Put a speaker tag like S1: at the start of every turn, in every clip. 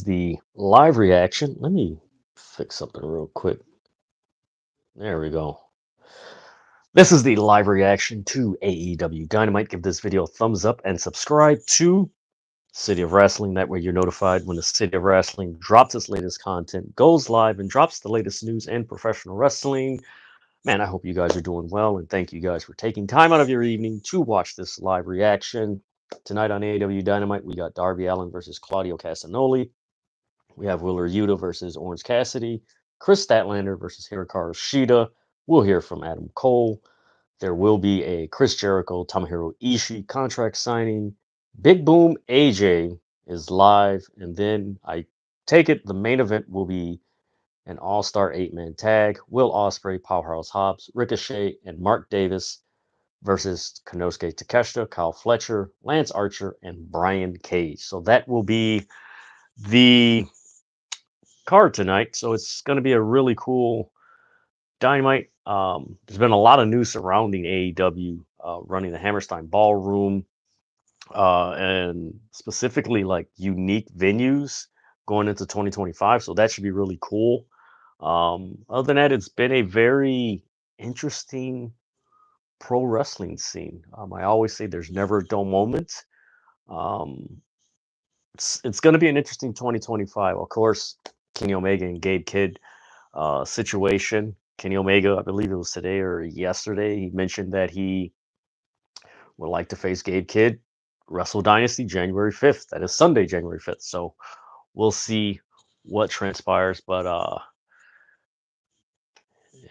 S1: the live reaction. Let me fix something real quick. There we go. This is the live reaction to AEW Dynamite. Give this video a thumbs up and subscribe to City of Wrestling. That way you're notified when the City of Wrestling drops its latest content, goes live, and drops the latest news in professional wrestling. Man, I hope you guys are doing well, and thank you guys for taking time out of your evening to watch this live reaction. Tonight on AEW Dynamite, we got Darby Allin versus Claudio Castagnoli. We have Wheeler Yuta versus Orange Cassidy. Kris Statlander versus Hikaru Shida. We'll hear from Adam Cole. There will be a Chris Jericho, Tomohiro Ishii contract signing. Big Boom AJ is live. And then I take it the main event will be an all-star 8-man tag. Will Ospreay, Powerhouse Hobbs, Ricochet, and Mark Davis versus Konosuke Takeshita, Kyle Fletcher, Lance Archer, and Brian Cage. So that will be the card tonight. So it's going to be a really cool Dynamite. There's been a lot of news surrounding AEW running the Hammerstein Ballroom and specifically like unique venues going into 2025. So that should be really cool. Other than that, it's been a very interesting pro wrestling scene. I always say there's never a dull moment. Um, it's going to be an interesting 2025. Of course, Kenny Omega and Gabe Kidd situation. Kenny Omega, I believe it was today or yesterday, he mentioned that he would like to face Gabe Kidd, Wrestle Dynasty, January 5th. That is Sunday, January 5th. So we'll see what transpires. But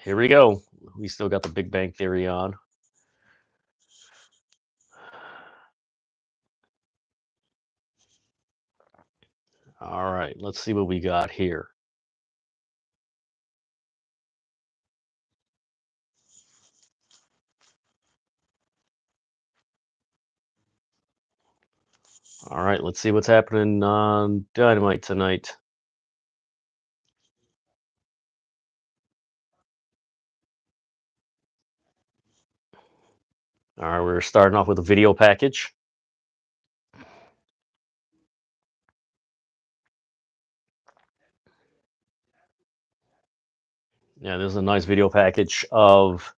S1: here we go. We still got the Big Bang Theory on. All right, let's see what we got here. All right, let's see what's happening on Dynamite tonight. All right, we're starting off with a video package. Yeah, there's a nice video package of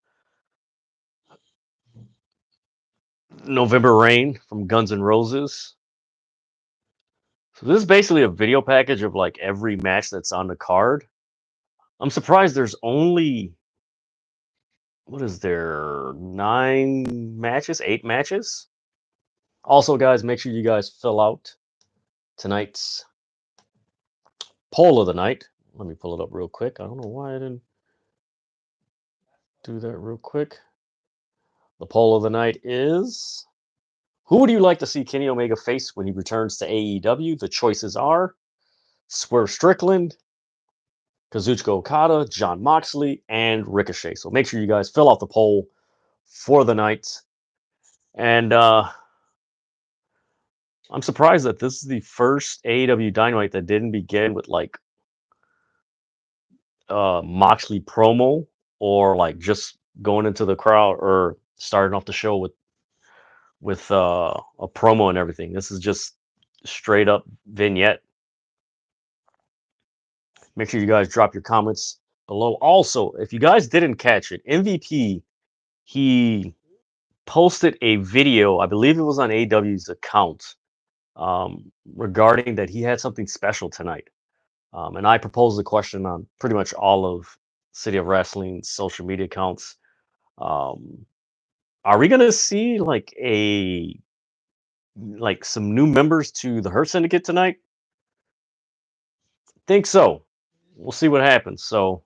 S1: November Rain from Guns N' Roses. So this is basically a video package of like every match that's on the card. I'm surprised there's only, what is there, 9 matches, 8 matches? Also, guys, make sure you guys fill out tonight's poll of the night. Let me pull it up real quick. I don't know why I didn't do that real quick. The poll of the night is, who would you like to see Kenny Omega face when he returns to AEW? The choices are Swerve Strickland, Kazuchika Okada, Jon Moxley, and Ricochet. So make sure you guys fill out the poll for the night. And I'm surprised that this is the first AEW Dynamite that didn't begin with like Moxley promo or like just going into the crowd or starting off the show with a promo and everything. This is just straight up vignette. Make sure you guys drop your comments below. Also, if you guys didn't catch it, MVP, he posted a video, I believe it was on AEW's account, regarding that he had something special tonight. And I proposed a question on pretty much all of City of Wrestling's social media accounts. Are we gonna see like some new members to the Hurt Syndicate tonight? Think so. We'll see what happens. So,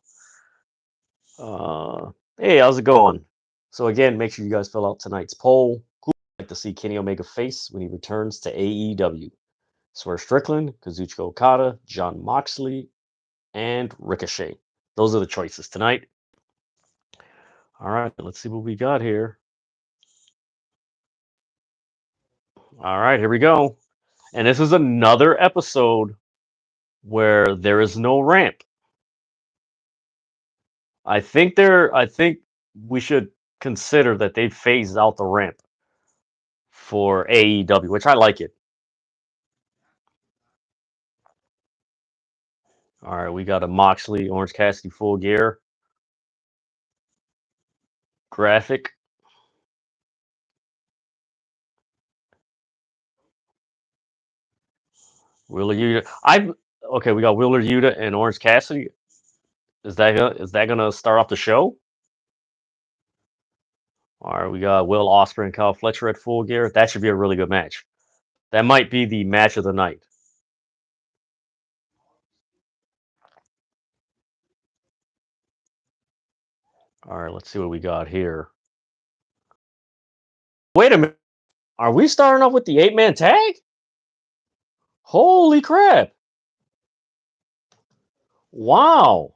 S1: hey, how's it going? So again, make sure you guys fill out tonight's poll. Who would you like to see Kenny Omega face when he returns to AEW? Swerve Strickland, Kazuchika Okada, Jon Moxley, and Ricochet. Those are the choices tonight. All right, let's see what we got here. All right, here we go. And this is another episode where there is no ramp. I think we should consider that they phased out the ramp for AEW, which I like it. All right, we got a Moxley Orange Cassidy full gear graphic. Wheeler Yuta. Okay. We got Wheeler Yuta and Orange Cassidy. Is that gonna start off the show? All right, we got Will Ospreay and Kyle Fletcher at full gear. That should be a really good match. That might be the match of the night. All right, let's see what we got here. Wait a minute. Are we starting off with the 8-man tag? Holy crap. Wow.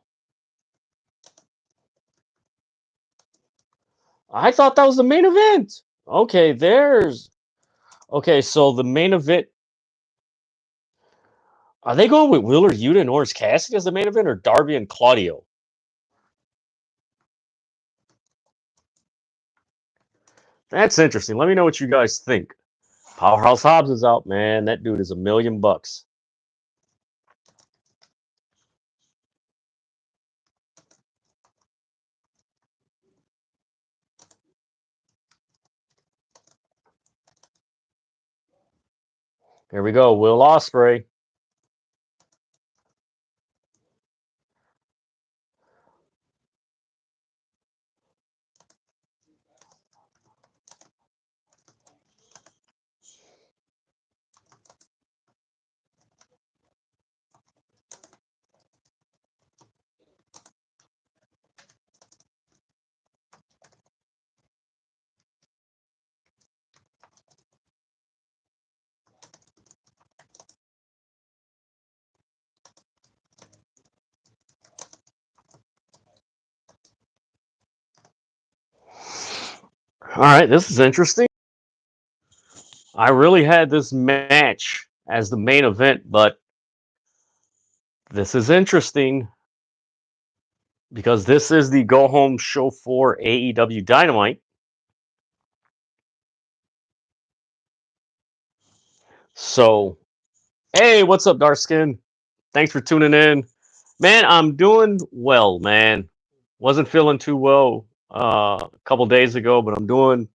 S1: I thought that was the main event. Okay, Okay, so the main event. Are they going with Wheeler Yuta and Orange Cassidy as the main event or Darby and Claudio? That's interesting. Let me know what you guys think. Powerhouse Hobbs is out, man. That dude is $1,000,000. Here we go. Will Ospreay. All right, this is interesting. I really had this match as the main event, but this is interesting because this is the go home show for AEW Dynamite. So, hey, what's up, Darskin? Thanks for tuning in. Man, I'm doing well, man. Wasn't feeling too well a couple days ago, but I'm doing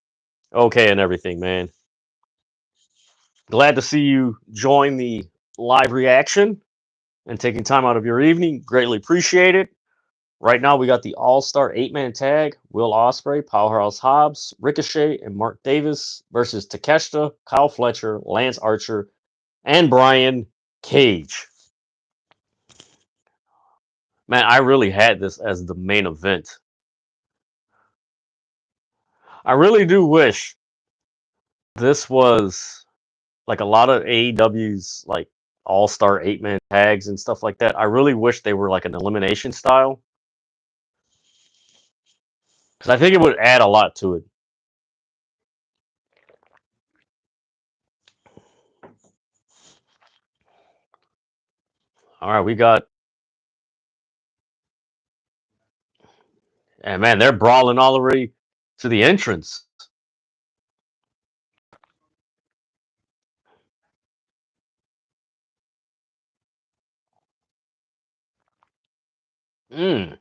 S1: okay and everything, man. Glad to see you join the live reaction and taking time out of your evening. Greatly appreciate it. Right now, we got the All-Star 8-man tag: Will Ospreay, Powerhouse Hobbs, Ricochet, and Mark Davis versus Takeshita, Kyle Fletcher, Lance Archer, and Brian Cage. Man, I really had this as the main event. I really do wish this was like a lot of AEW's like All-Star 8-man tags and stuff like that. I really wish they were like an elimination style because I think it would add a lot to it. All right, we got, and man, they're brawling all the way to the entrance. Mm.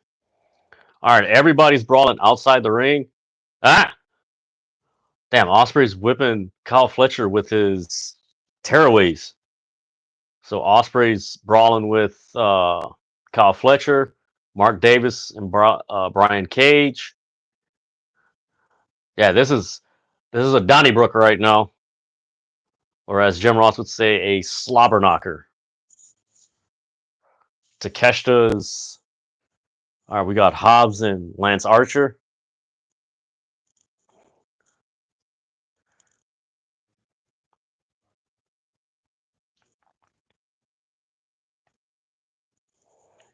S1: All right, everybody's brawling outside the ring. Ah, damn! Osprey's whipping Kyle Fletcher with his tearaways. So Osprey's brawling with Kyle Fletcher, Mark Davis, and Brian Cage. Yeah, this is a Donnybrook right now, or as Jim Ross would say, a slobber knocker. Takeshita's. All right, we got Hobbs and Lance Archer.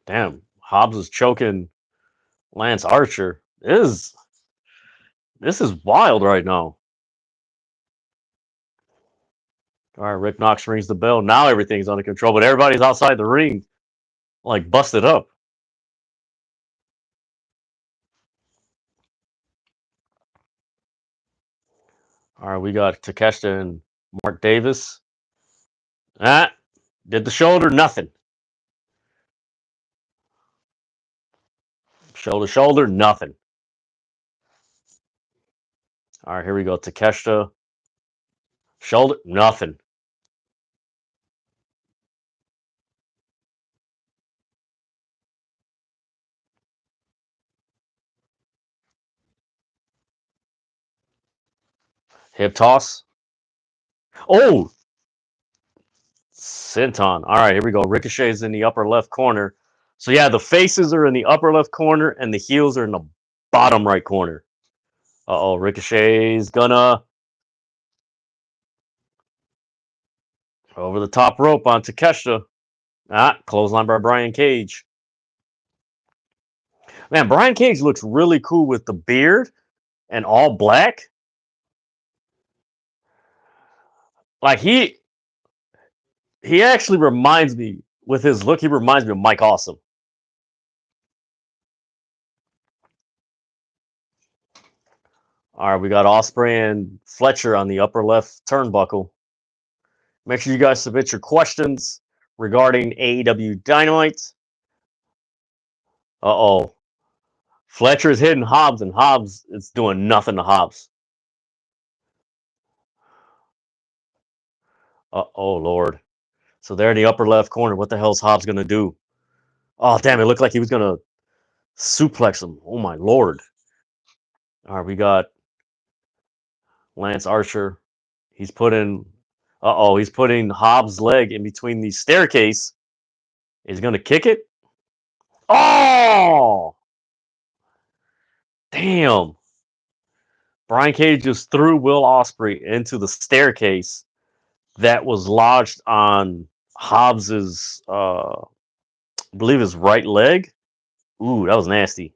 S1: Damn, Hobbs is choking Lance Archer. This is wild right now. All right, Rick Knox rings the bell. Now everything's under control, but everybody's outside the ring, like busted up. All right, we got Takeshita and Mark Davis. Ah, did the shoulder, nothing. Shoulder to shoulder, nothing. All right, here we go. Takeshita. Shoulder, nothing. Hip toss. Oh, senton. All right, here we go. Ricochet's in the upper left corner. So yeah, the faces are in the upper left corner and the heels are in the bottom right corner. Uh-oh, Ricochet's gonna over the top rope on Takeshita. Ah, clothesline by Brian Cage. Man, Brian Cage looks really cool with the beard and all black. Like he actually reminds me with his look. He reminds me of Mike Awesome. All right, we got Ospreay and Fletcher on the upper left turnbuckle. Make sure you guys submit your questions regarding AEW Dynamite. Uh-oh. Fletcher is hitting Hobbs, and Hobbs is doing nothing to Hobbs. Oh, Lord. So they're in the upper left corner. What the hell is Hobbs going to do? Oh, damn, it looked like he was going to suplex him. Oh, my Lord. All right, we got Lance Archer. He's putting... Uh-oh, he's putting Hobbs' leg in between the staircase. He's going to kick it. Oh! Damn. Brian Cage just threw Will Ospreay into the staircase that was lodged on Hobbs's, I believe his right leg. Ooh, that was nasty.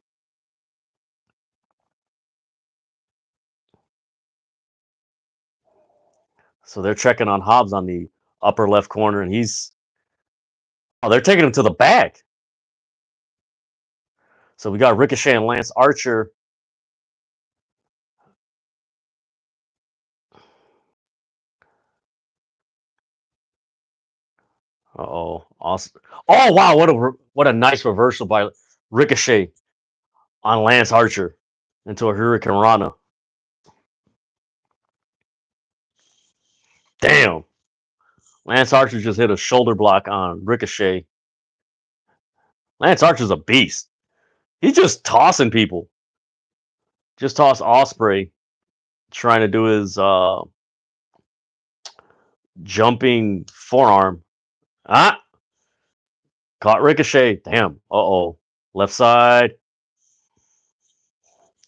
S1: So they're checking on Hobbs on the upper left corner, and they're taking him to the back. So we got Ricochet and Lance Archer. Uh-oh. Awesome. Oh, wow, what a nice reversal by Ricochet on Lance Archer into a Hurricane Rana. Damn. Lance Archer just hit a shoulder block on Ricochet. Lance Archer's a beast. He's just tossing people. Just tossed Ospreay trying to do his jumping forearm. Ah! Caught Ricochet. Damn. Uh-oh. Left side.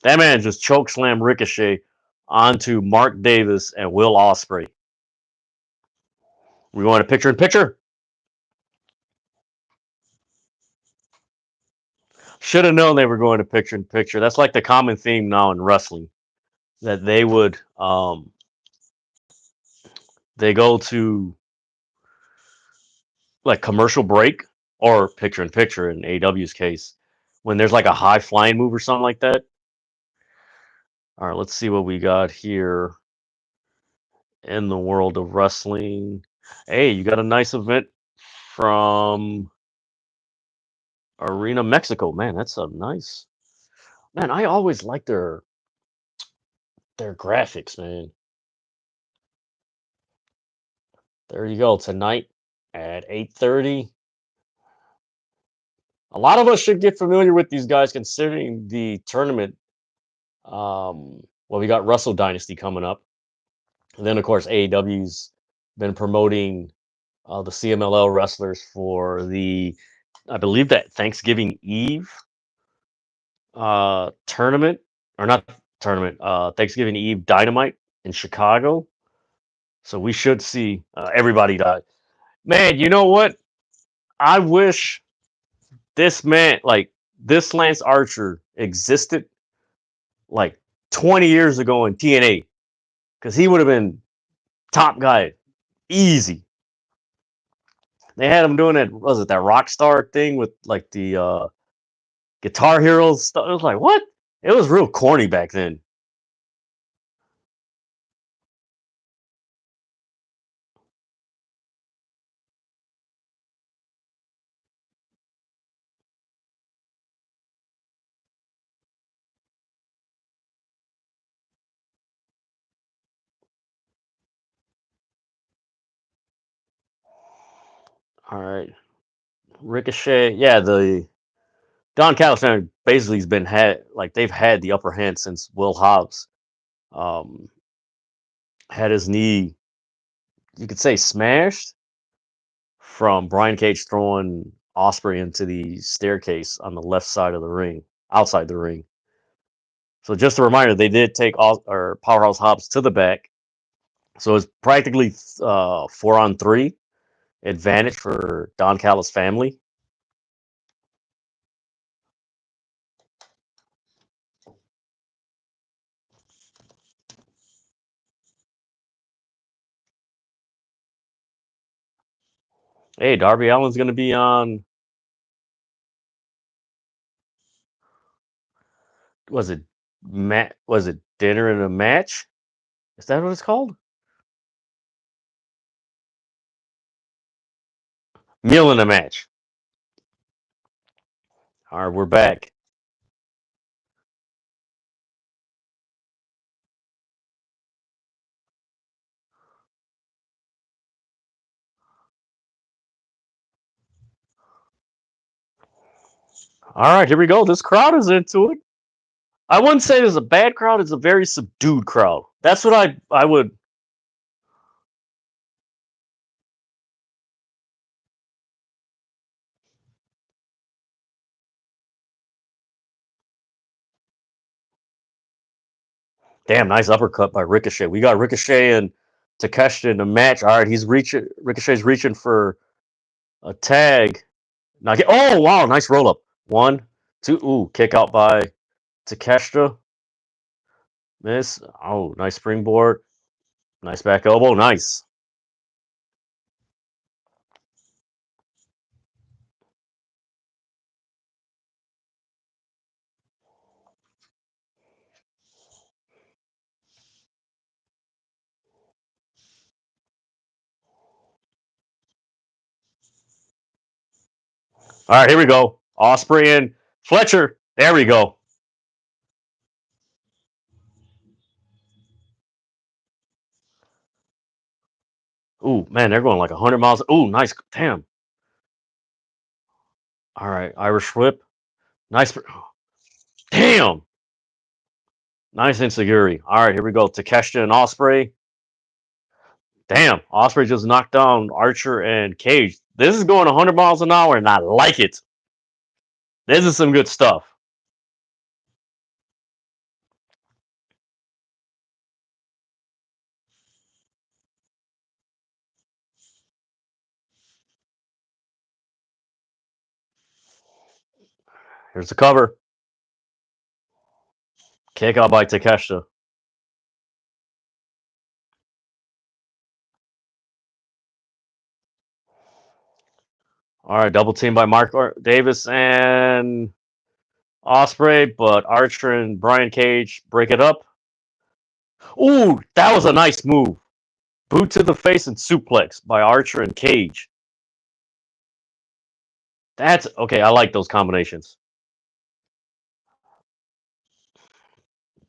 S1: That man just choke slammed Ricochet onto Mark Davis and Will Ospreay. We want a picture in picture? Should have known they were going to picture in picture. That's like the common theme now in wrestling. That they would they go to like commercial break or picture in picture in AW's case when there's like a high flying move or something like that. All right, let's see what we got here in the world of wrestling. Hey, you got a nice event from Arena Mexico. Man, that's a nice. Man, I always like their graphics, man. There you go. Tonight at 8:30. A lot of us should get familiar with these guys considering the tournament. Well, we got Wrestle Dynasty coming up. And then, of course, AEW's been promoting the CMLL wrestlers for I believe that Thanksgiving Eve tournament, or not tournament, Thanksgiving Eve Dynamite in Chicago. So we should see everybody die. Man, you know what? I wish this man, like this Lance Archer, existed like 20 years ago in TNA, because he would have been top guy, easy. They had him doing that. Was it that Rockstar thing with like the Guitar Heroes stuff? It was like what? It was real corny back then. All right, Ricochet. Yeah, the Don Callis family basically has been they've had the upper hand since Will Hobbs um, had his knee, you could say, smashed from Brian Cage throwing Ospreay into the staircase on the left side of the ring, outside the ring. So just a reminder, they did take or Powerhouse Hobbs to the back. So it's practically 4-on-3 advantage for Don Callis' family. Hey, Darby Allin's going to be on. Was it Was it Dinner in a Match? Is that what it's called? Meal in a Match. All right, we're back. All right, here we go. This crowd is into it. I wouldn't say it's a bad crowd. It's a very subdued crowd. That's what I would. Damn, nice uppercut by Ricochet. We got Ricochet and Takeshita in the match. All right, he's reaching. Ricochet's reaching for a tag. Now, oh wow, nice roll up. 1, 2. Ooh, kick out by Takeshita. Miss. Oh, nice springboard. Nice back elbow. Nice. All right, here we go. Ospreay and Fletcher. There we go. Ooh, man, they're going like 100 miles. Ooh, nice. Damn. All right, Irish whip. Nice. Damn. Nice insecurity. All right, here we go. Takeshita and Ospreay. Damn, Ospreay just knocked down Archer and Cage. This is going 100 miles an hour, and I like it. This is some good stuff. Here's the cover. Kick out by Takeshita. All right, double team by Mark Davis and Ospreay, but Archer and Brian Cage break it up. Ooh, that was a nice move. Boot to the face and suplex by Archer and Cage. That's okay. I like those combinations.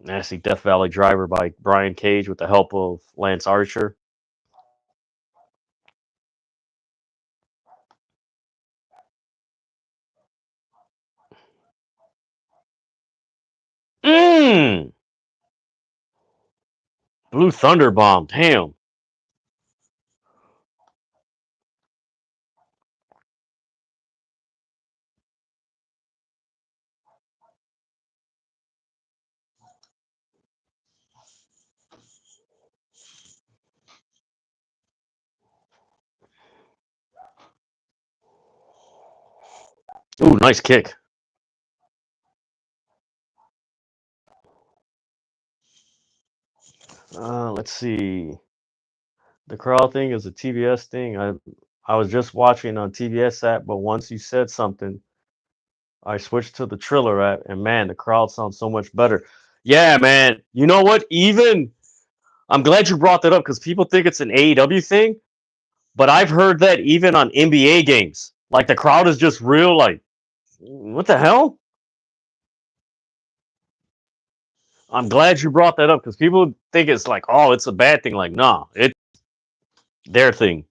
S1: Nasty Death Valley driver by Brian Cage with the help of Lance Archer. Mmm. Blue Thunder Bomb. Damn. Ooh, nice kick. Let's see. The crowd thing is a TBS thing. I was just watching on TBS app, but once you said something, I switched to the Triller app, and man, the crowd sounds so much better. Yeah, man. You know what? Even I'm glad you brought that up because people think it's an AEW thing, but I've heard that even on NBA games, like the crowd is just real. Like, what the hell? I'm glad you brought that up because people think it's like, oh, it's a bad thing. Like, nah, it's their thing.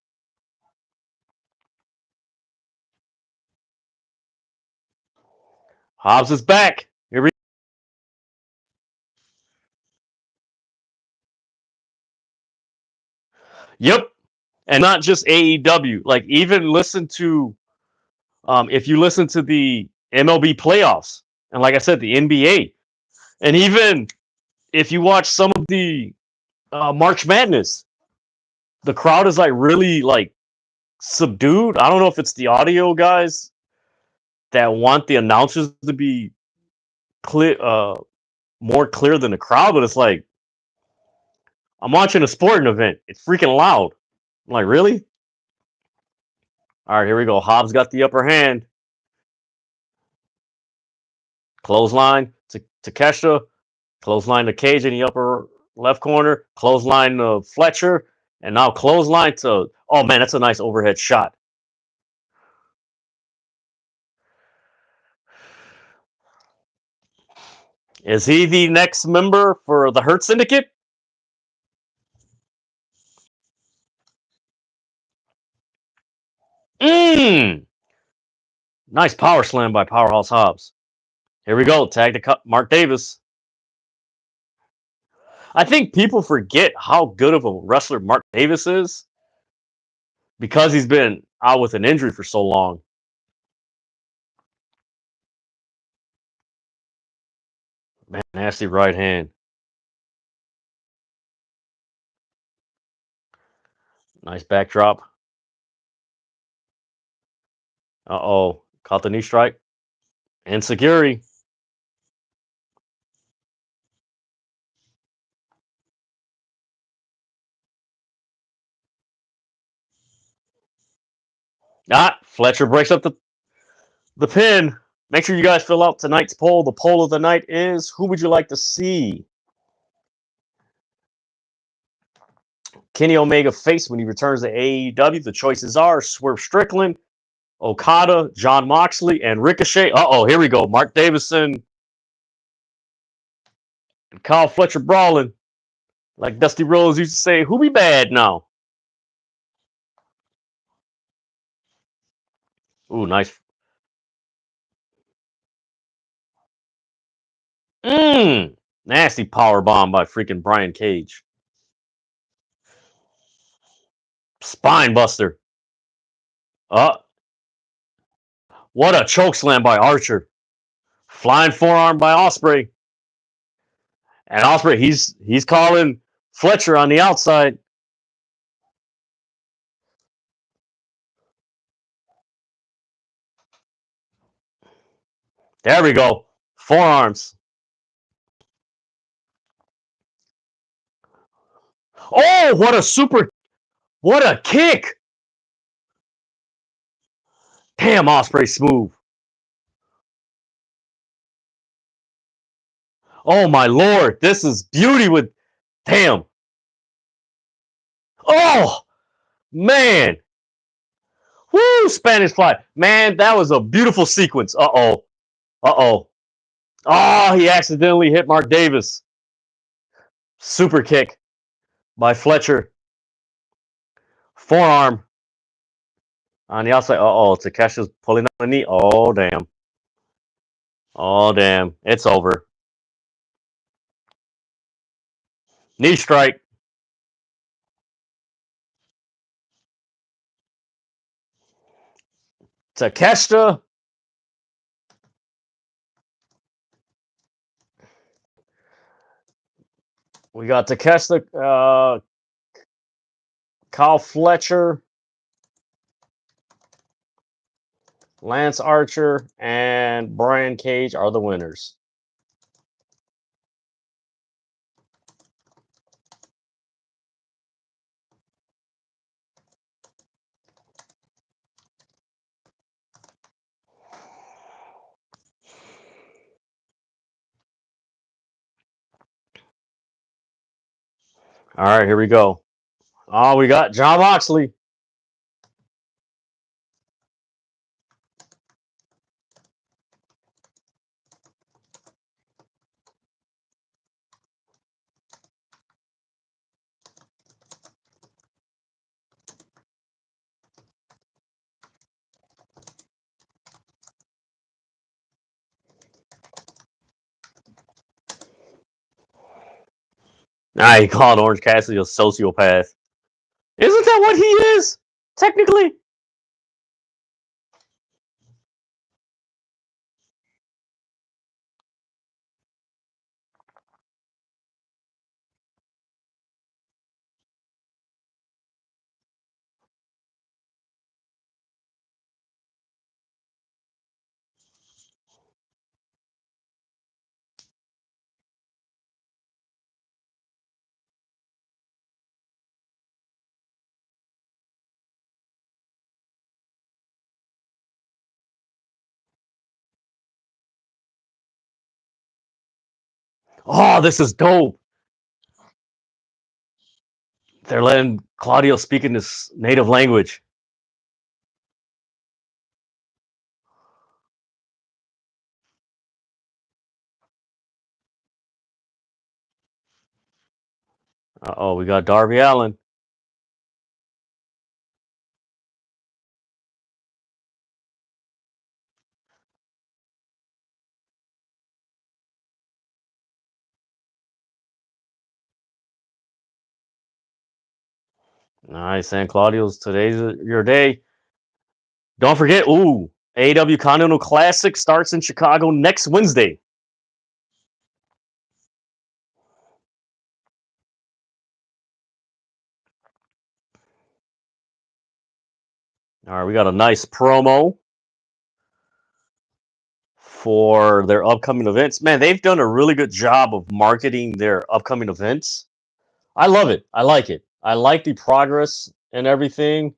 S1: Hobbs is back. Here we Yep. And not just AEW. Like even listen to if you listen to the MLB playoffs and like I said, the NBA, and even if you watch some of the March Madness, the crowd is like really like subdued. I don't know if it's the audio guys that want the announcers to be clear, more clear than the crowd, but it's like I'm watching a sporting event. It's freaking loud. I'm like, really? All right, here we go. Hobbs got the upper hand. Clothesline to Takeshita. Clothesline to Cage in the upper left corner. Clothesline to Fletcher. And now clothesline to... Oh, man, that's a nice overhead shot. Is he the next member for the Hurt Syndicate? Mmm! Nice power slam by Powerhouse Hobbs. Here we go. Tag to Mark Davis. I think people forget how good of a wrestler Mark Davis is because he's been out with an injury for so long. Man, nasty right hand. Nice backdrop. Uh-oh. Caught the knee strike. And Security. Fletcher breaks up the pin. Make sure you guys fill out tonight's poll. The poll of the night is, who would you like to see Kenny Omega face when he returns to AEW? The choices are Swerve Strickland, Okada, Jon Moxley, and Ricochet. Uh-oh, here we go. Mark Davison and Kyle Fletcher brawling. Like Dusty Rhodes used to say, who be bad now? Ooh, nice. Nasty power bomb by freaking Brian Cage. Spine buster. What a choke slam by Archer. Flying forearm by Ospreay. And Ospreay, he's calling Fletcher on the outside. There we go. Forearms. Oh, what a kick. Damn, Ospreay smooth. Oh my lord, this is beauty with, damn. Oh, man. Woo, Spanish fly. Man, that was a beautiful sequence. Uh-oh. Uh-oh. Oh, he accidentally hit Mark Davis. Super kick by Fletcher. Forearm on the outside. Uh-oh, Takeshi's pulling up the knee. Oh, damn. Oh, damn. It's over. Knee strike. Takeshita. We got Takeshita, Kyle Fletcher, Lance Archer, and Brian Cage are the winners. All right, here we go. Oh, we got Jon Moxley. Nah, he called Orange Cassidy a sociopath. Isn't that what he is? Technically. Oh, this is dope. They're letting Claudio speak in his native language. Uh-oh, we got Darby Allin. Nice, and Claudio's today's your day. Don't forget, AEW Continental Classic starts in Chicago next Wednesday. All right, we got a nice promo for their upcoming events. Man, they've done a really good job of marketing their upcoming events. I love it. I like it. I like the progress and everything.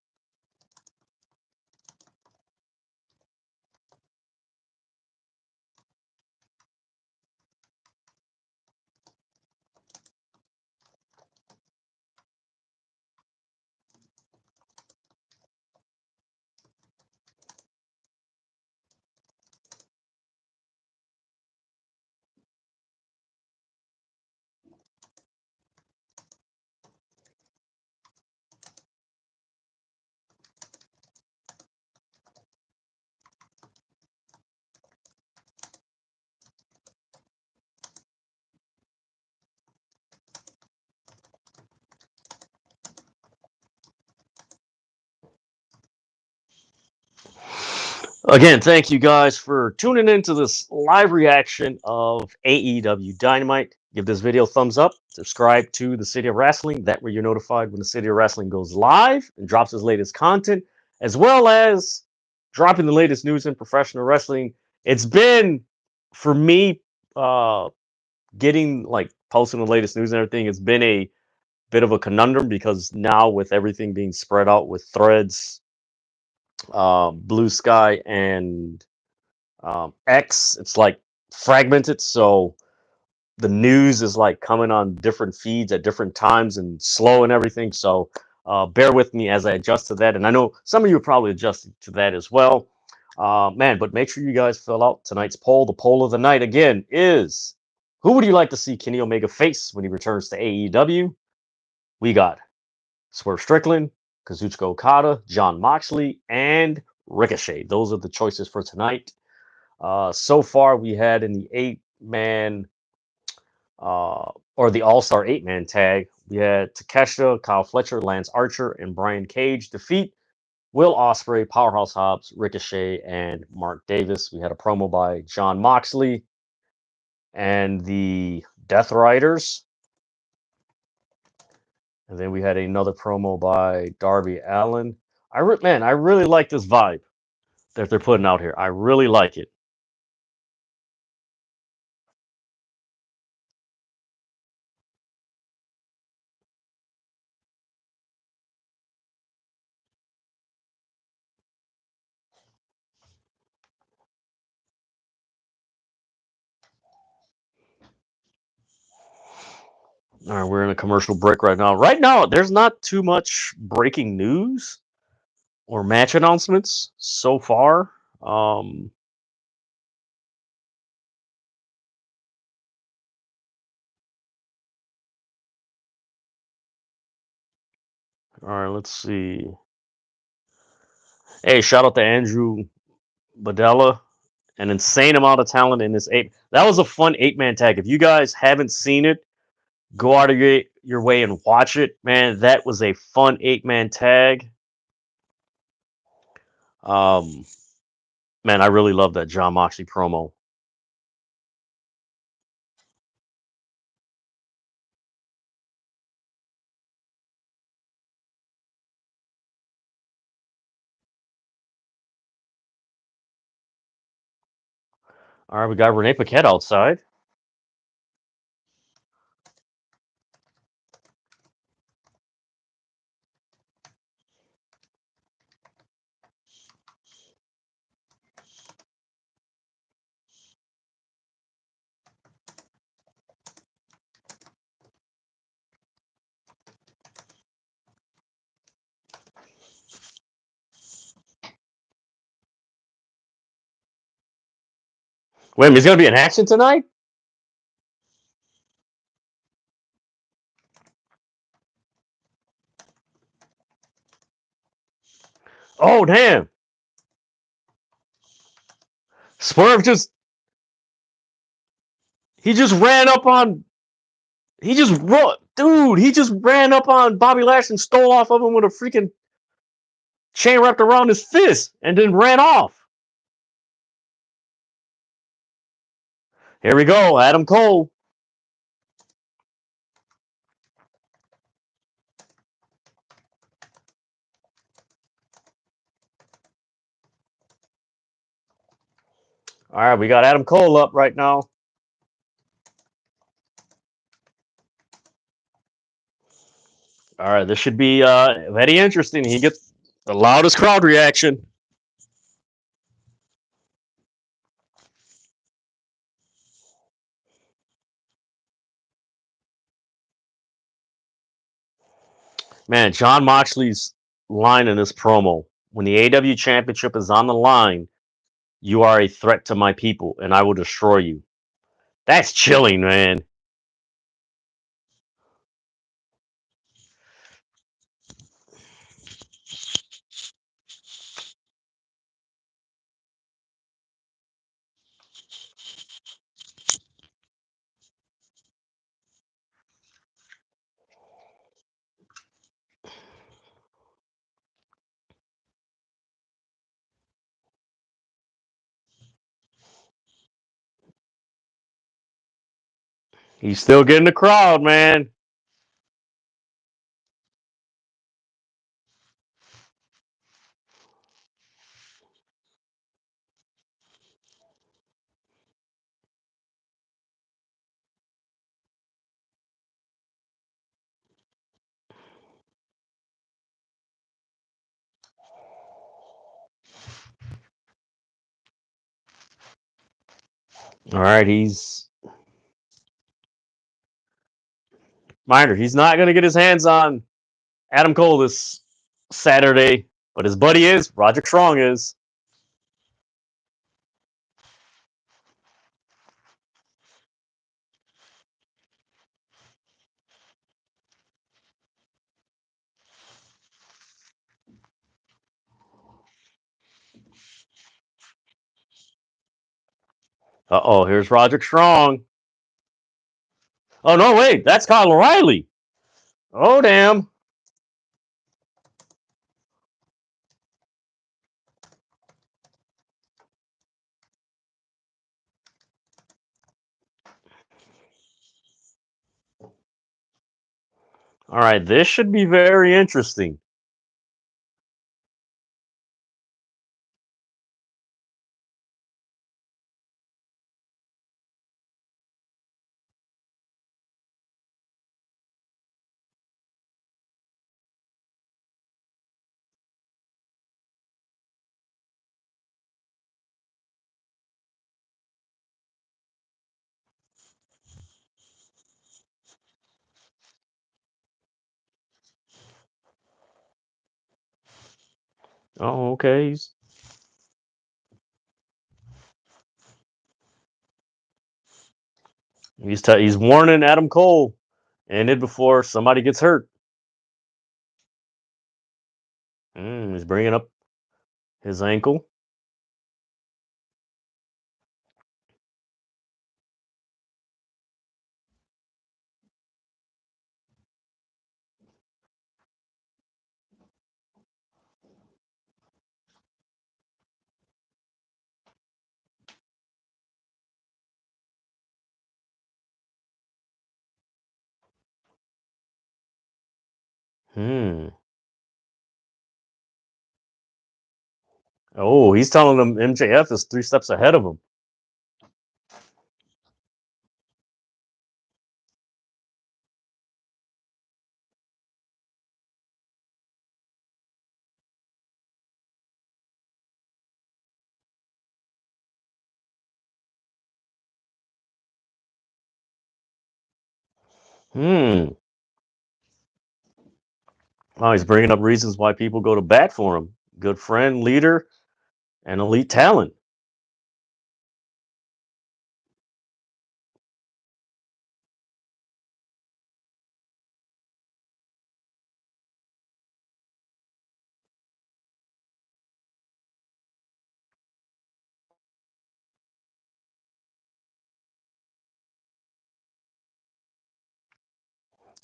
S1: Again, thank you guys for tuning into this live reaction of AEW Dynamite. Give this video a thumbs up. Subscribe to the City of Wrestling. That way you're notified when the City of Wrestling goes live and drops its latest content, as well as dropping the latest news in professional wrestling. It's been, for me, getting like posting the latest news and everything, it's been a bit of a conundrum because now with everything being spread out with Threads, Blue Sky, and X, it's like fragmented. So the news is like coming on different feeds at different times and slow and everything. So bear with me as I adjust to that. And I know some of you are probably adjusted to that as well. Man, but make sure you guys fill out tonight's poll. The poll of the night again is: who would you like to see Kenny Omega face when he returns to AEW? We got Swerve Strickland, Kazuchika Okada, Jon Moxley, and Ricochet. Those are the choices for tonight. So far, we had in the 8-man or the All-Star 8-man tag, we had Takeshita, Kyle Fletcher, Lance Archer, and Brian Cage defeat Will Ospreay, Powerhouse Hobbs, Ricochet, and Mark Davis. We had a promo by Jon Moxley and the Death Riders. And then we had another promo by Darby Allin. I really like this vibe that they're putting out here. I really like it. All right, we're in a commercial break right now. Right now, there's not too much breaking news or match announcements so far. Um, all right, let's see. Hey, shout out to Andrew Badella. An insane amount of talent in this 8. That was a fun 8-man tag. If you guys haven't seen it, Go out of your way and watch it, man. That was a fun 8-man tag. Um, man, I really love that John Moxley promo. All right, we got Renee Paquette outside. Wait, he's gonna be in action tonight? Oh damn! Swerve just he just ran up on he just dude, he just ran up on Bobby Lashley and stole off of him with a freaking chain wrapped around his fist and then ran off. Here we go, Adam Cole. All right, we got Adam Cole up right now. All right, this should be very interesting. He gets the loudest crowd reaction. Man, John Moxley's line in this promo: "When the AW Championship is on the line, you are a threat to my people, and I will destroy you." That's chilling, man. He's still getting the crowd, man. All right, Minder. He's not gonna get his hands on Adam Cole this Saturday, but his buddy is. Roderick Strong is. Uh-oh, here's Roderick Strong. Oh no, wait, that's Kyle O'Reilly. Oh damn. All right, this should be very interesting. Oh, okay. He's warning Adam Cole. End it before somebody gets hurt. He's bringing up his ankle. Hmm. Oh, he's telling them MJF is 3 steps ahead of him. Hmm. Oh, he's bringing up reasons why people go to bat for him. Good friend, leader, and elite talent.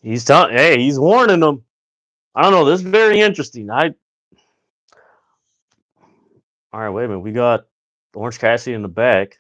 S1: He's telling, hey, he's warning them. I don't know. This is very interesting. All right, wait a minute. We got Orange Cassidy in the back.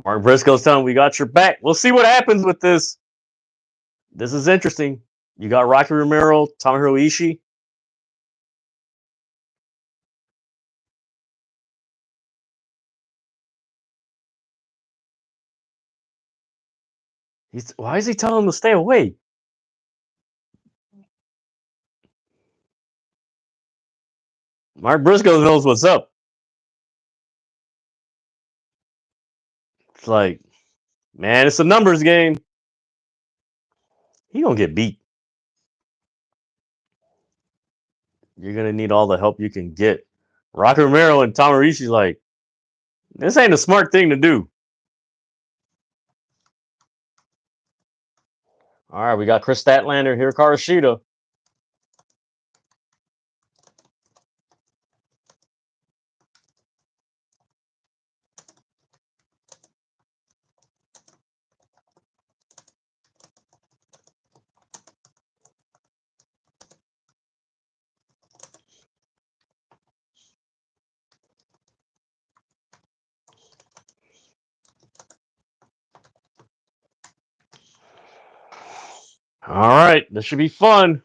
S1: Mark Briscoe's telling him, we got your back. We'll see what happens with this. This is interesting. You got Rocky Romero, Tomohiro Ishii. Why is he telling him to stay away? Mark Briscoe knows what's up. It's like, man, it's a numbers game. He gonna get beat. You're gonna need all the help you can get. Rocky Romero and Tomohiro Ishii like, this ain't a smart thing to do. All right, we got Kris Statlander, Hikaru Shida. All right, this should be fun.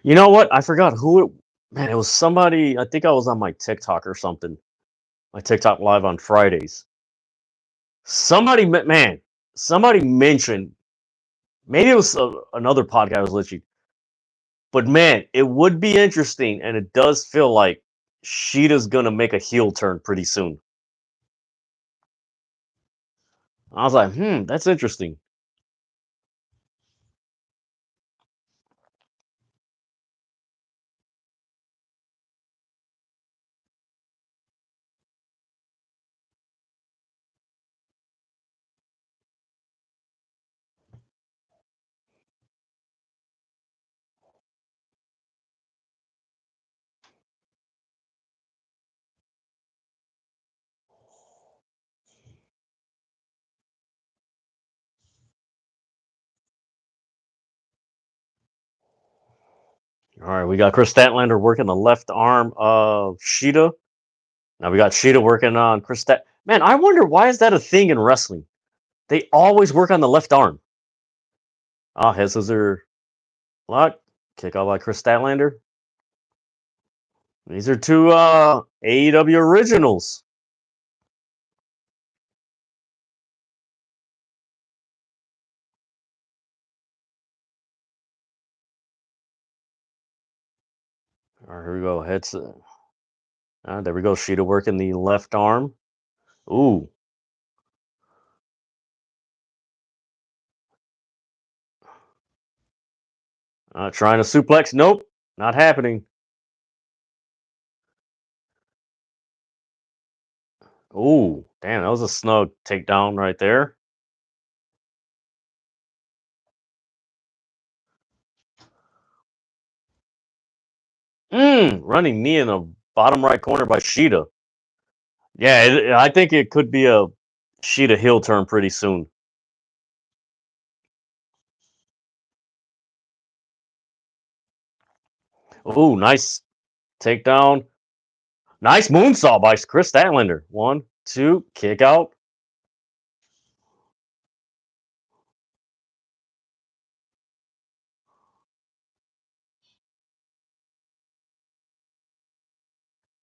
S1: You know what? I forgot who it. Man, it was somebody. I think I was on my TikTok or something. My TikTok live on Fridays. Somebody mentioned. Maybe it was another podcast I was listening. But man, it would be interesting, and it does feel like Sheeta's gonna make a heel turn pretty soon. I was like, that's interesting. All right, we got Kris Statlander working the left arm of Sheeta. Now we got Sheeta working on Kris Stat. Man, I wonder why is that a thing in wrestling? They always work on the left arm. Ah, head scissor lock. Kick out by Kris Statlander. These are two AEW originals. All right, here we go. There we go. Sheeta working the left arm. Ooh. Trying to suplex. Nope. Not happening. Ooh, damn, that was a snug takedown right there. Running knee in the bottom right corner by Shida. Yeah, I think it could be a Shida heel turn pretty soon. Ooh, nice takedown. Nice moonsault by Kris Statlander. 1, 2, kick out.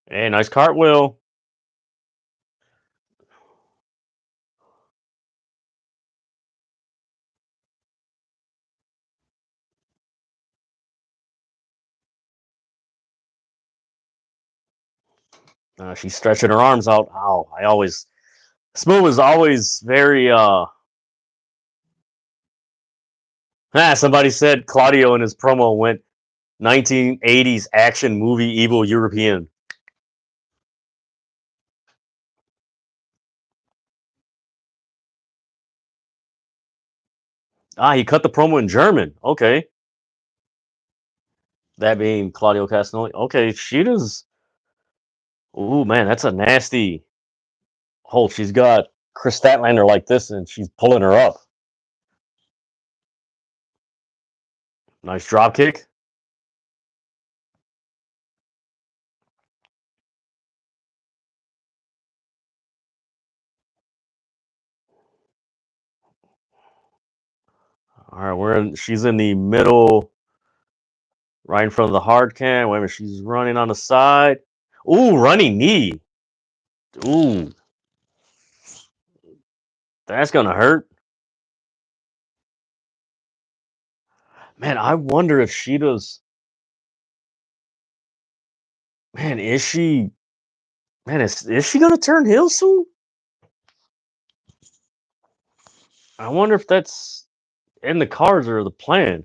S1: Hey, nice cartwheel. She's stretching her arms out. Ow, Smooth was always very somebody said Claudio in his promo went 1980s action movie evil European. He cut the promo in German. Okay. That being Claudio Castagnoli. Okay, Sheeta's. Ooh, man, that's a nasty hold. She's got Kris Statlander like this, and she's pulling her up. Nice drop kick. All right, she's in the middle, right in front of the hard can. Wait a minute, she's running on the side. Ooh, running knee. Ooh, that's gonna hurt. Man, I wonder if Sheeta's. Man, is she? Man, is she gonna turn heel soon? I wonder if that's in the cards or the plan.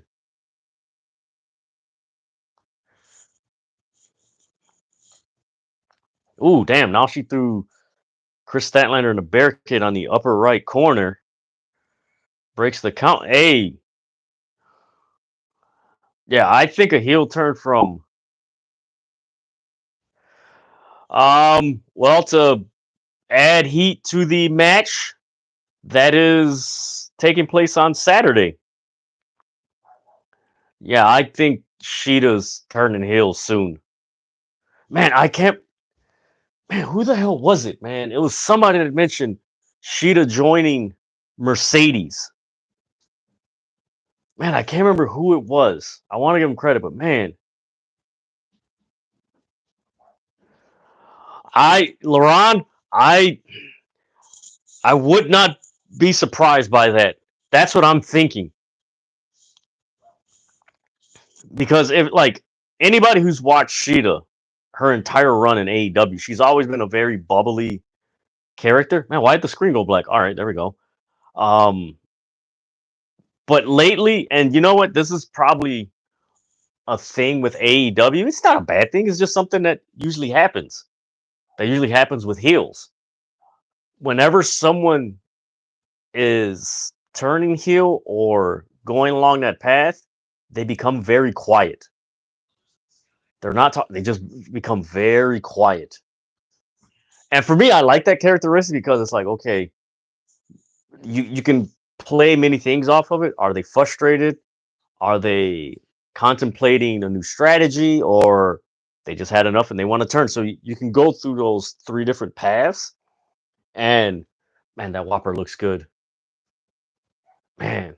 S1: Ooh, damn! Now she threw Kris Statlander in the barricade on the upper right corner. Breaks the count. Hey, yeah, I think a heel turn from. Well, to add heat to the match that is taking place on Saturday. Yeah, I think Sheeta's turning heel soon. Man, I can't. Man, who the hell was it, man? It was somebody that mentioned Sheeta joining Mercedes. Man, I can't remember who it was. I want to give him credit, but man, Laron, I would not be surprised by that. That's what I'm thinking. Because if like anybody who's watched Sheeta her entire run in AEW, she's always been a very bubbly character. Man, why did the screen go black? All right, there we go. Um, but lately, and you know what? This is probably a thing with AEW. It's not a bad thing. It's just something that usually happens. That usually happens with heels. Whenever someone is turning heel or going along that path, they become very quiet. They're not talking. They just become very quiet. And for me, I like that characteristic because it's like, okay, you can play many things off of it. Are they frustrated? Are they contemplating a new strategy, or they just had enough and they want to turn? So you can go through those three different paths. And man, that Whopper looks good. Man,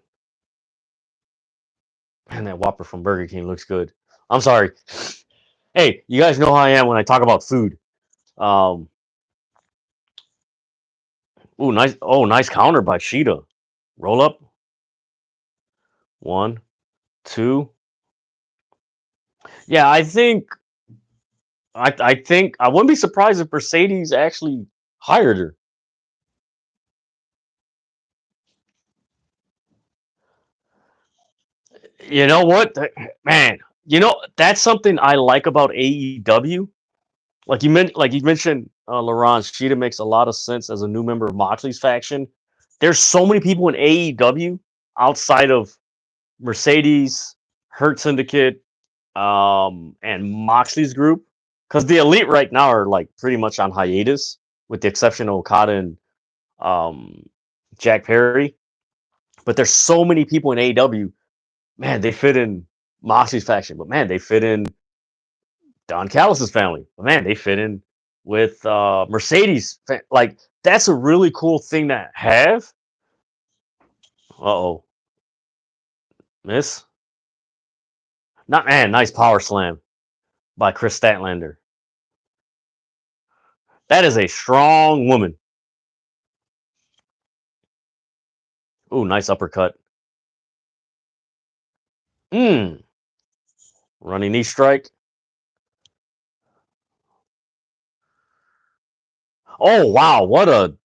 S1: man, that Whopper from Burger King looks good. I'm sorry. Hey, you guys know how I am when I talk about food. Um, ooh, nice. Oh, nice counter by Shida. Roll up. 1, 2. Yeah, I think I wouldn't be surprised if Mercedes actually hired her. You know what, man? You know that's something I like about AEW. Like you mentioned, Laurent Shida makes a lot of sense as a new member of Moxley's faction. There's so many people in AEW outside of Mercedes, Hurt Syndicate, and Moxley's group, because the Elite right now are like pretty much on hiatus, with the exception of Okada and um, Jack Perry. But there's so many people in AEW. Man, they fit in Moxley's faction, but man, they fit in Don Callis' family. But man, they fit in with Mercedes. Like that's a really cool thing to have. Uh-oh, miss. Not man, nice power slam by Kris Statlander. That is a strong woman. Ooh, nice uppercut. Mmm. Running knee strike. Oh wow, what a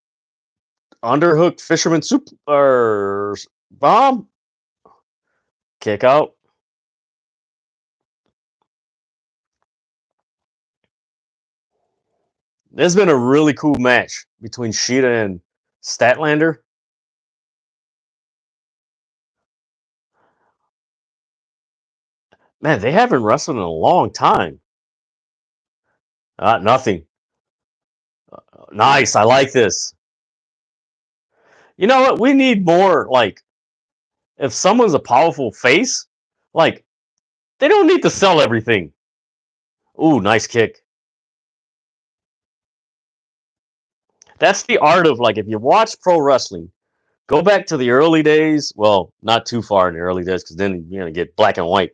S1: underhook fisherman super bomb. Kick out. This has been a really cool match between Shida and Statlander. Man, they haven't wrestled in a long time. Nothing. Nice. I like this. You know what? We need more. Like, if someone's a powerful face, like, they don't need to sell everything. Ooh, nice kick. That's the art of, like, if you watch pro wrestling, go back to the early days. Well, not too far in the early days, because then you're going to get black and white.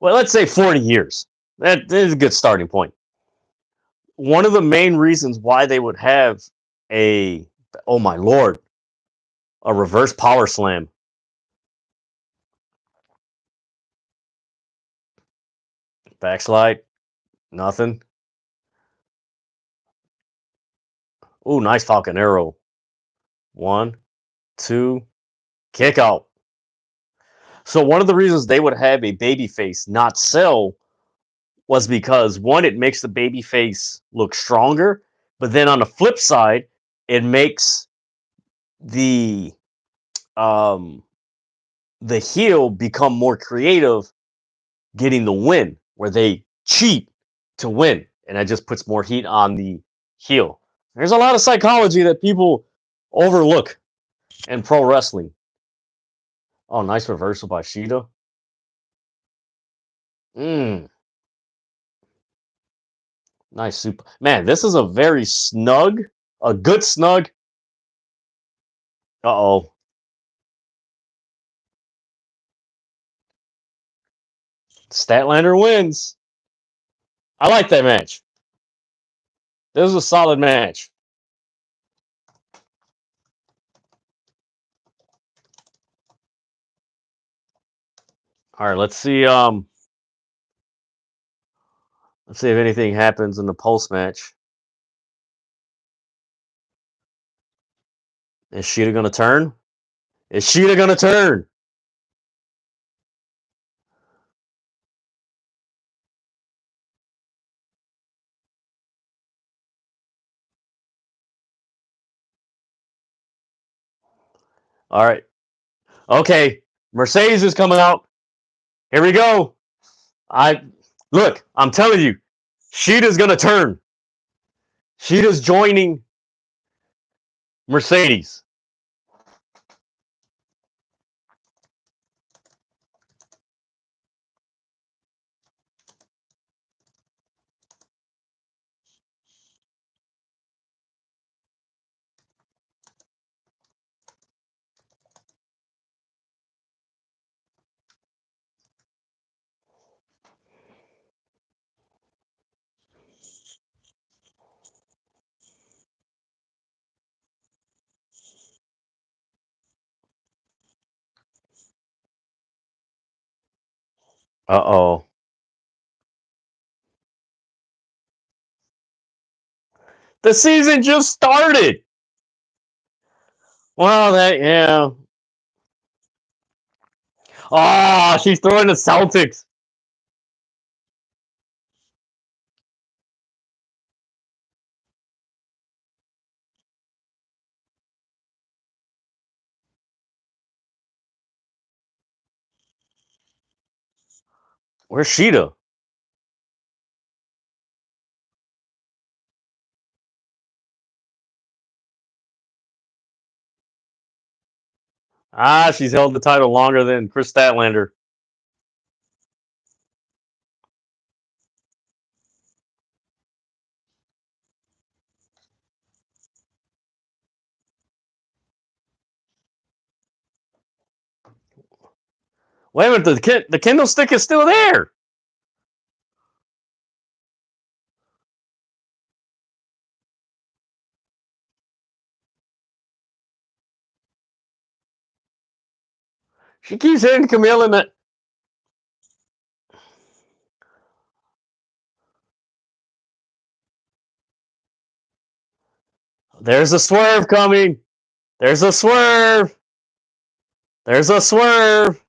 S1: Well, let's say 40 years. That is a good starting point. One of the main reasons why they would have a, oh my lord, a reverse power slam. Backslide. Nothing. Ooh, nice Falcon Arrow. One, two, kick out. So one of the reasons they would have a baby face not sell was because one, it makes the baby face look stronger, but then on the flip side, it makes the um the heel become more creative getting the win, where they cheat to win, and that just puts more heat on the heel. There's a lot of psychology that people overlook in pro wrestling. Oh, nice reversal by Shida. Mm, nice super. Man, this is a very snug, a good snug. Uh-oh. Statlander wins. I like that match. This was a solid match. All right, let's see if anything happens in the post match. Is Shida gonna turn? Is Shida gonna turn? All right. Okay. Mercedes is coming out. Here we go. I look, I'm telling you, Shida's gonna turn. Shida's joining Mercedes. Uh-oh. The season just started. Well, that yeah. Oh, she's throwing the Celtics. Where's Shida? Ah, she's held the title longer than Kris Statlander. Wait a minute, the Kindle stick is still there. She keeps hitting Camille in the. There's a swerve coming. There's a swerve. There's a swerve.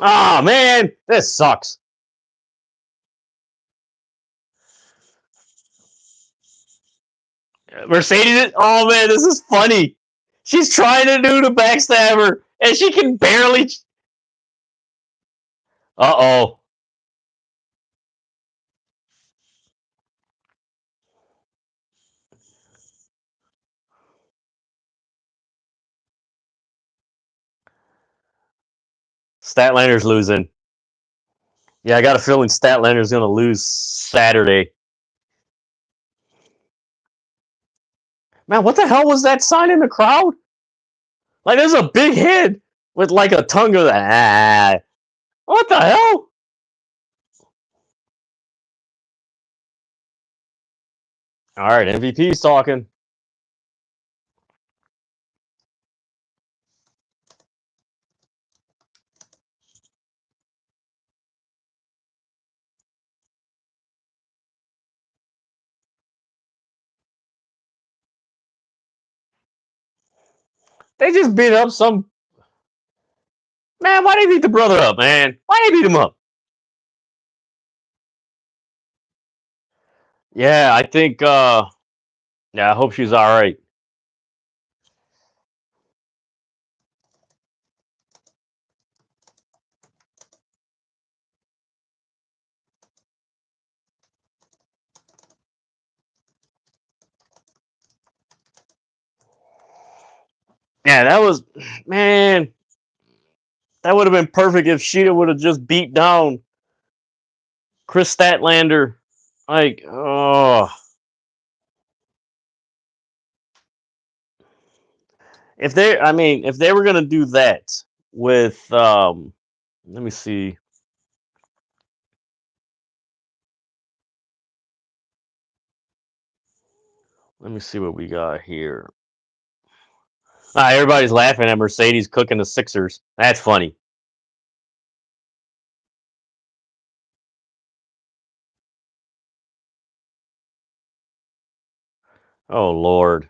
S1: Oh man, this sucks. Mercedes. Oh man, this is funny. She's trying to do the backstabber, and she can barely. Uh-oh. Statlander's losing. Yeah, I got a feeling Statlander's going to lose Saturday. Man, what the hell was that sign in the crowd? Like, there's a big head with like a tongue of that. What the hell? All right, MVP's talking. They just beat up some. Man, why they beat the brother up, man? Why they beat him up? Yeah, I think, yeah, I hope she's all right. Yeah, that was, man, that would have been perfect if Shida would have just beat down Kris Statlander. Like, oh. If they were gonna do that with, let me see. Let me see what we got here. Ah, everybody's laughing at Mercedes cooking the Sixers. That's funny. Oh Lord.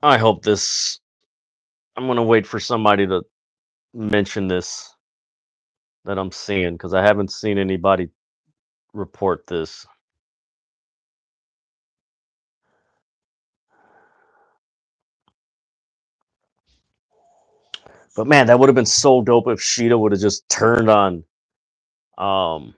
S1: I hope this. I'm gonna wait for somebody to mention this that I'm seeing because I haven't seen anybody report this. But man, that would have been so dope if Shida would have just turned on. Um,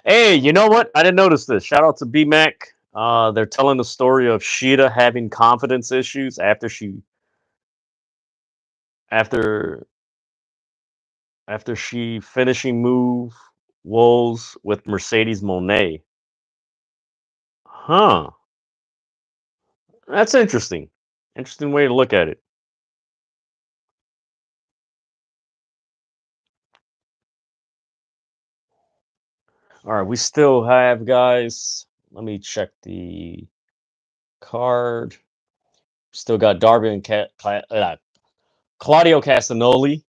S1: hey, you know what? I didn't notice this. Shout out to B Mac. They're telling the story of Shida having confidence issues after after she finishing move woes with Mercedes Monet. Huh. That's interesting. Interesting way to look at it. All right, we still have, guys. Let me check the card. Still got Darby and Claudio Castagnoli.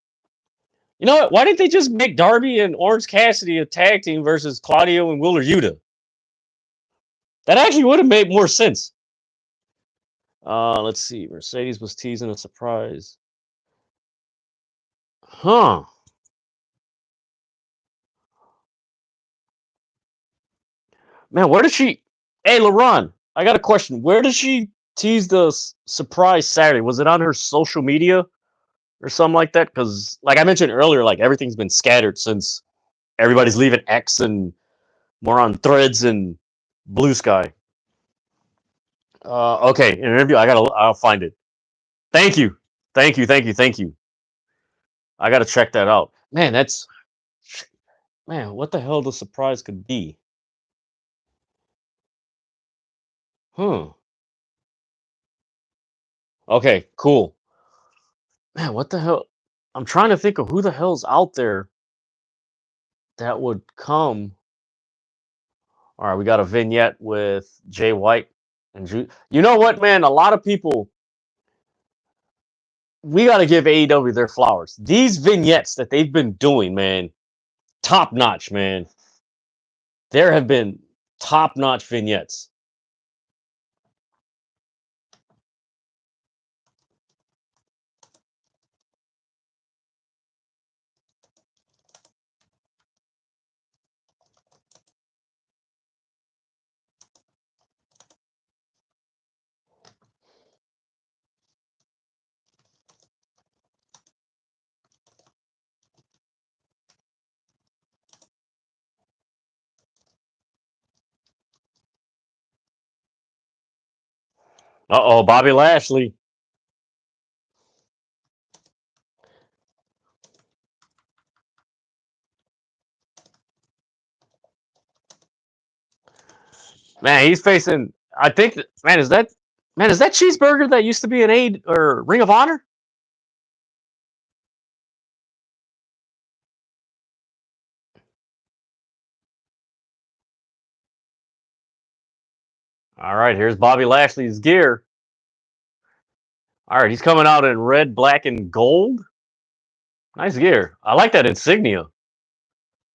S1: You know what? Why didn't they just make Darby and Orange Cassidy a tag team versus Claudio and Wheeler Yuta? That actually would have made more sense. Let's see. Mercedes was teasing a surprise. Huh. Man, where did she... Hey, LaRon, I got a question. Where did she tease the surprise Saturday? Was it on her social media or something like that? Because, like I mentioned earlier, like everything's been scattered since everybody's leaving X and more on Threads and Blue Sky. Okay, an interview. I'll find it. Thank you. Thank you. Thank you. Thank you. I gotta check that out. Man, what the hell the surprise could be? Hmm. Okay, cool. Man, what the hell? I'm trying to think of who the hell's out there that would come. All right, we got a vignette with Jay White and You know what, man? A lot of people, we got to give AEW their flowers. These vignettes that they've been doing, man, top notch, man. There have been top notch vignettes. Uh-oh, Bobby Lashley. Man, he's facing. I think. Man, is that cheeseburger that used to be an A or Ring of Honor? All right, here's Bobby Lashley's gear. All right, he's coming out in red, black, and gold. Nice gear. I like that insignia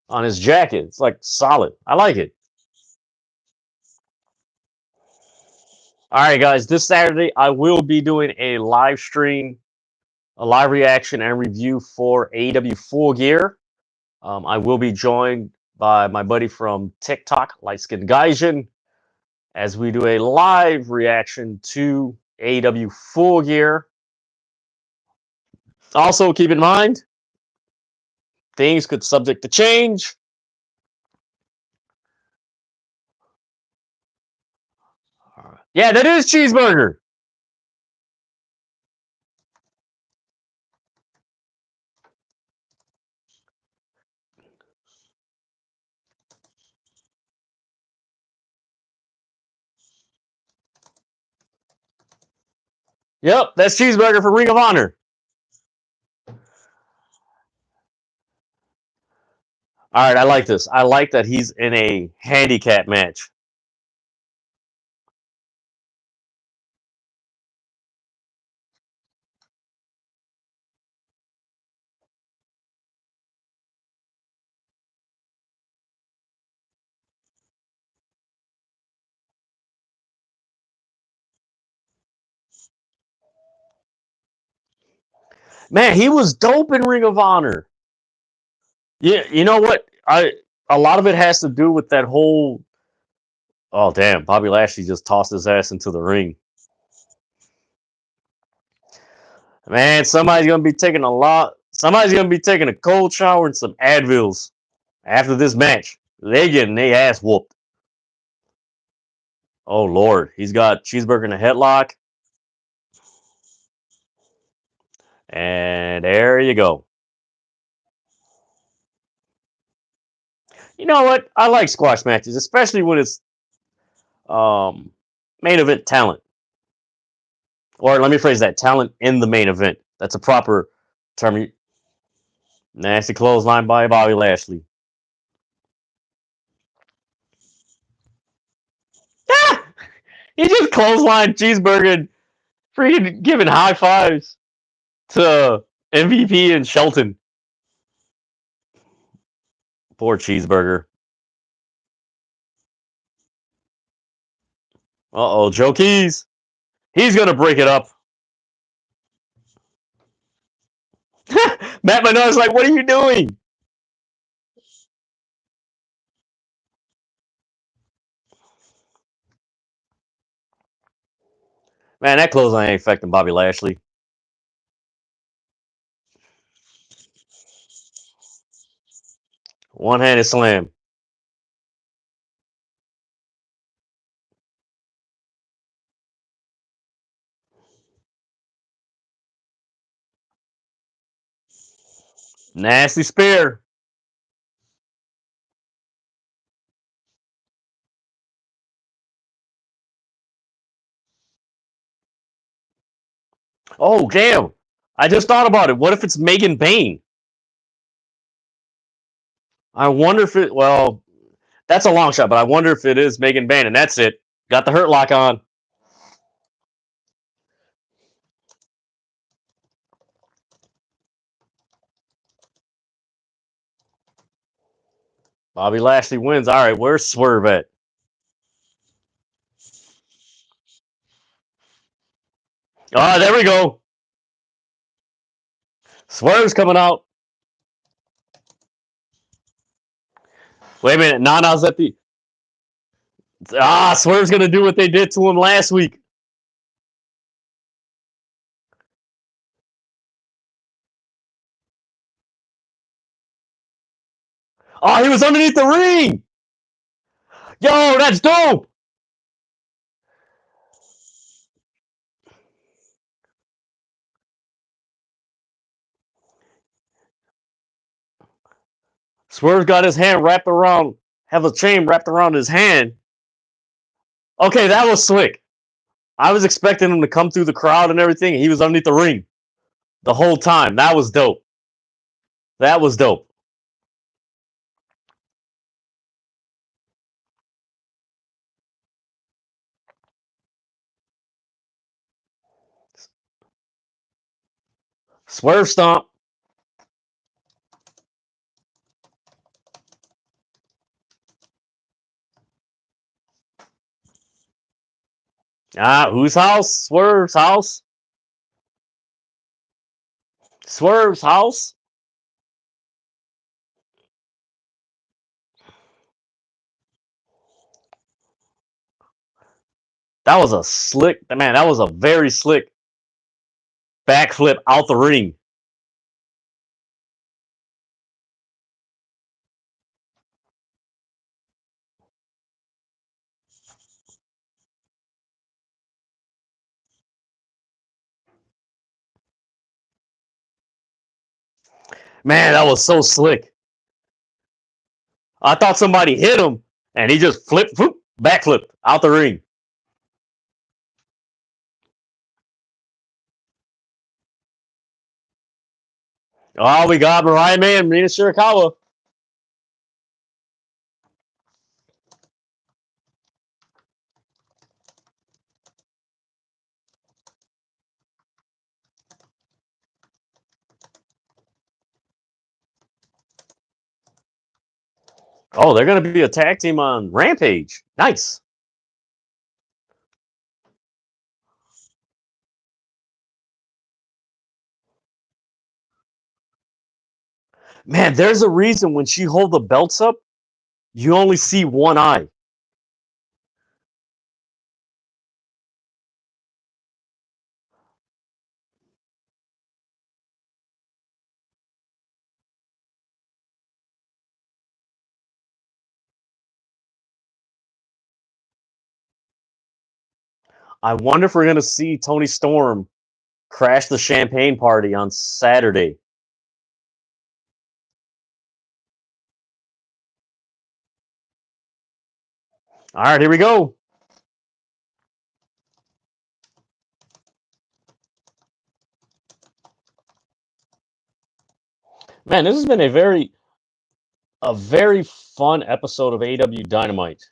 S1: on his jacket. It's like solid. I like it. All right, guys. This Saturday, I will be doing a live stream, a live reaction and review for AEW Full Gear. I will be joined by my buddy from TikTok, Light Skin Gaijin, as we do a live reaction to AEW Full Gear. Also, keep in mind, things could subject to change. Yeah, that is cheeseburger. Yep, that's cheeseburger for Ring of Honor. All right, I like this. I like that he's in a handicap match. Man, he was dope in Ring of Honor. Yeah, you know what? A lot of it has to do with that whole. Oh damn! Bobby Lashley just tossed his ass into the ring. Man, somebody's gonna be taking a lot. Somebody's gonna be taking a cold shower and some Advils after this match. They getting their ass whooped. Oh Lord, he's got cheeseburger in a headlock, and there you go. You know what? I like squash matches, especially when it's um, main event talent. Or let me phrase that: talent in the main event. That's a proper term. Nasty clothesline by Bobby Lashley. He just clotheslined Cheeseburger and freaking giving high fives to MVP and Shelton. Poor Cheeseburger. Uh-oh, Joe Keys. He's going to break it up. Matt Menard's like, what are you doing? Man, that clothesline ain't affecting Bobby Lashley. One-handed slam. Nasty spear. Oh, damn. I just thought about it. What if it's Megan Bayne? I wonder if it... Well, that's a long shot, but I wonder if it is Megan Bayne, and that's it. Got the Hurt Lock on. Bobby Lashley wins. All right, where's Swerve at? Ah, there we go. Swerve's coming out. Wait a minute. Nana's at the... Swerve's going to do what they did to him last week. Oh, he was underneath the ring. Yo, that's dope. Swerve got his hand wrapped around, have a chain wrapped around his hand. Okay, that was slick. I was expecting him to come through the crowd and everything. He was underneath the ring the whole time. That was dope. That was dope. Swerve stomp. Whose house? Swerve's house. Swerve's house. That was a slick, man, that was a very slick backflip out the ring. Man, that was so slick. I thought somebody hit him, and he just flipped, whoop, backflipped out the ring. Oh, we got Mariah May and Rina Shirakawa. Oh, they're going to be a tag team on Rampage. Nice. Man, there's a reason when she hold the belts up, you only see one eye. I wonder if we're going to see Toni Storm crash the champagne party on Saturday. All right, here we go. Man, this has been a very fun episode of AEW Dynamite.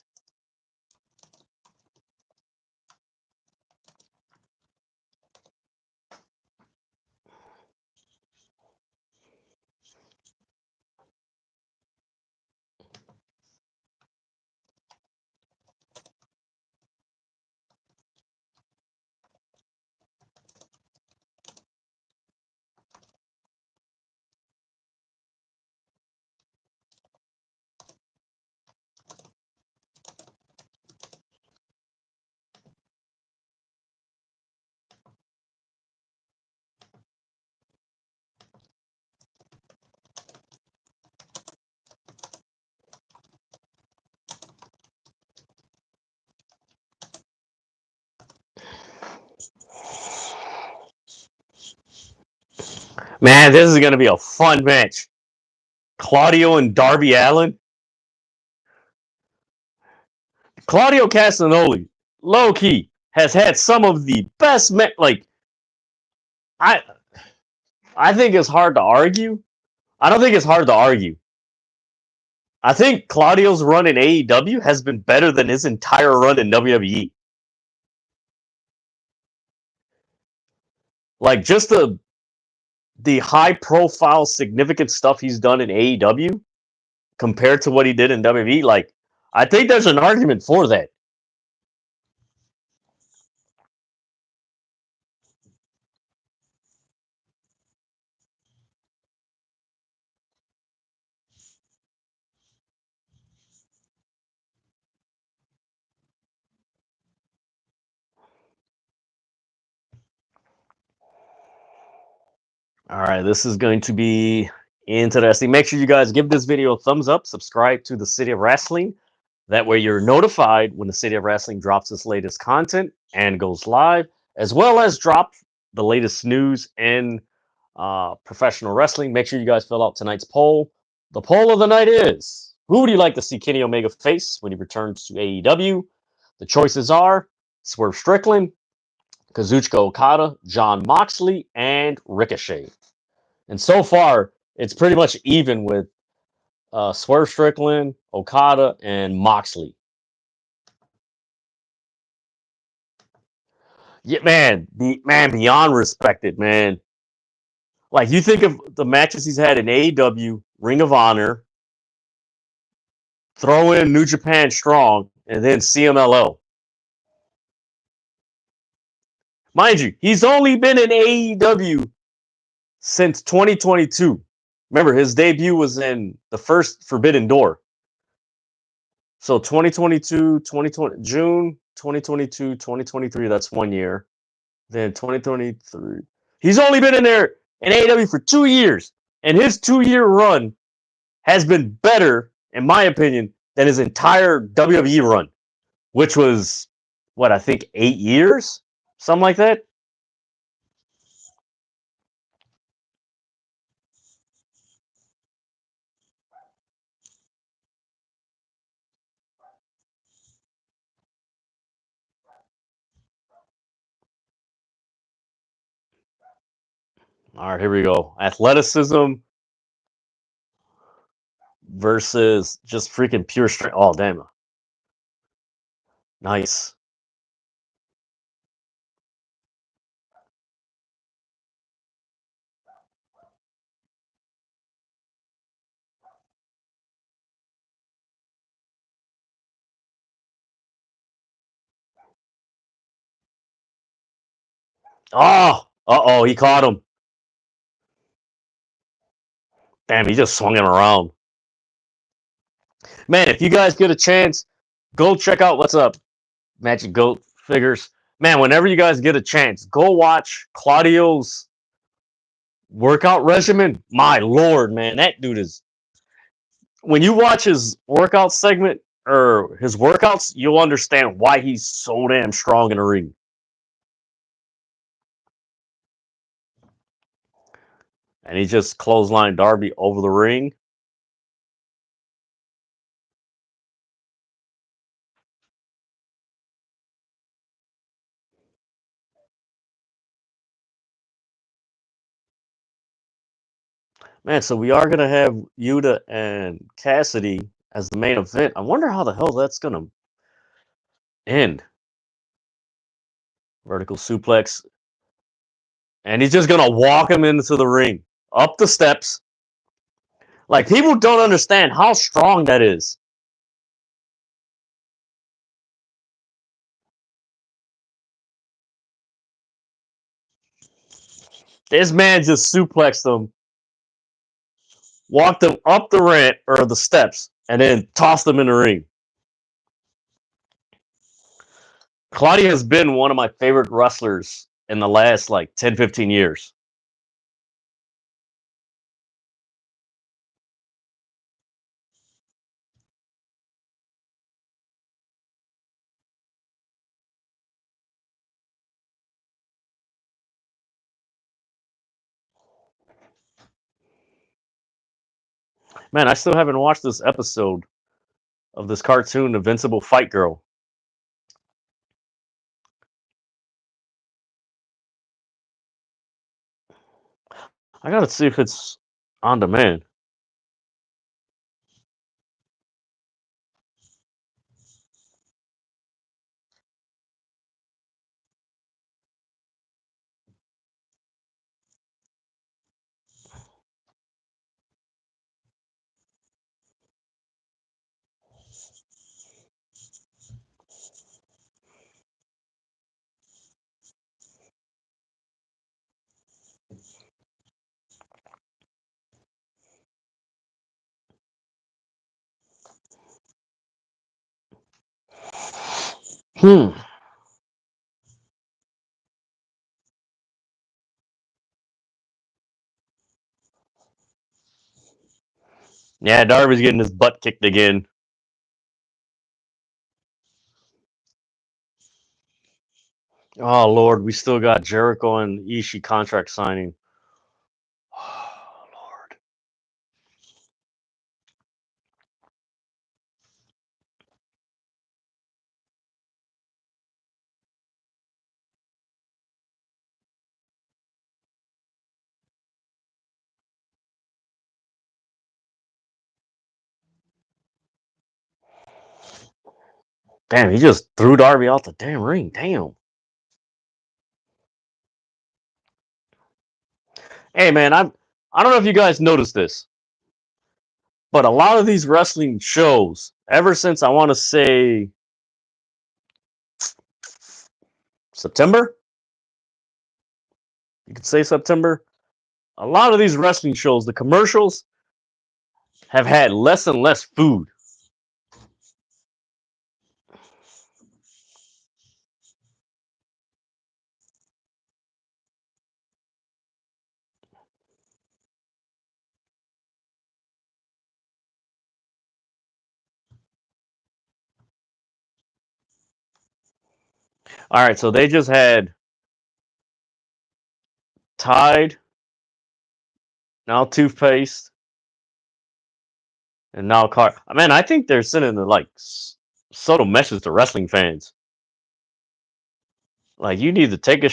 S1: Man, this is going to be a fun match. Claudio and Darby Allin. Claudio Castagnoli, low key, has had some of the best I I think it's hard to argue. I don't think it's hard to argue. I think Claudio's run in AEW has been better than his entire run in WWE. Like just the high profile significant stuff he's done in AEW compared to what he did in WWE, like I think there's an argument for that. All right, this is going to be interesting. Make sure you guys give this video a thumbs up, subscribe to the City of Rasslin. That way you're notified when the City of Rasslin drops its latest content and goes live, as well as drop the latest news in professional wrestling. Make sure you guys fill out tonight's poll. The poll of the night is, who would you like to see Kenny Omega face when he returns to AEW? The choices are Swerve Strickland, Kazuchika Okada, Jon Moxley, and Ricochet. And so far, it's pretty much even with Swerve Strickland, Okada, and Moxley. Yeah, man, beyond respected, man. Like you think of the matches he's had in AEW, Ring of Honor, throw in New Japan Strong, and then CMLL. Mind you, he's only been in AEW since 2022. Remember, his debut was in the first Forbidden Door. So 2022, 2020, June 2022, 2023, that's 1 year. Then 2023. He's only been in there in AEW for 2 years. And his 2-year run has been better, in my opinion, than his entire WWE run, which was, what, I think 8 years? Something like that. All right, here we go. Athleticism versus just freaking pure strength. Oh, damn. Nice. Oh, uh-oh, he caught him. Damn, he just swung him around. Man, if you guys get a chance, go check out what's up. Magic Goat figures. Man, whenever you guys get a chance, go watch Claudio's workout regimen. My lord, man, that dude is. When you watch his workout segment or his workouts, you'll understand why he's so damn strong in the ring. And he just clotheslined Darby over the ring. Man, so we are gonna have Yuta and Cassidy as the main event. I wonder how the hell that's gonna end. Vertical suplex, and he's just gonna walk him into the ring, up the steps. Like people don't understand how strong that is. This man just suplexed him, walked him up the ramp or the steps, and then tossed him in the ring. Claudio has been one of my favorite wrestlers in the last like 10, 15 years. Man, I still haven't watched this episode of this cartoon, Invincible Fight Girl. I gotta see if it's on demand. Hmm. Yeah, Darby's getting his butt kicked again. Oh Lord, we still got Jericho and Ishii contract signing. Oh Lord. Damn, he just threw Darby out the damn ring. Damn. Hey man, I don't know if you guys noticed this, but a lot of these wrestling shows, ever since I want to say September, you could say September, a lot of these wrestling shows, the commercials have had less and less food. All right, so they just had Tide, now toothpaste, and now car. Man, I think they're sending the like subtle message to wrestling fans. Like you need to take a,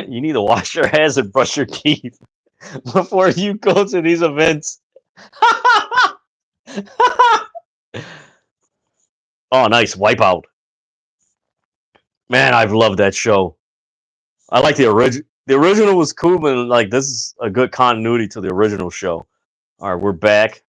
S1: you need to wash your hands and brush your teeth before you go to these events. Oh, nice wipeout. Man, I've loved that show. I like the original. The original was cool, but like this is a good continuity to the original show. All right, we're back.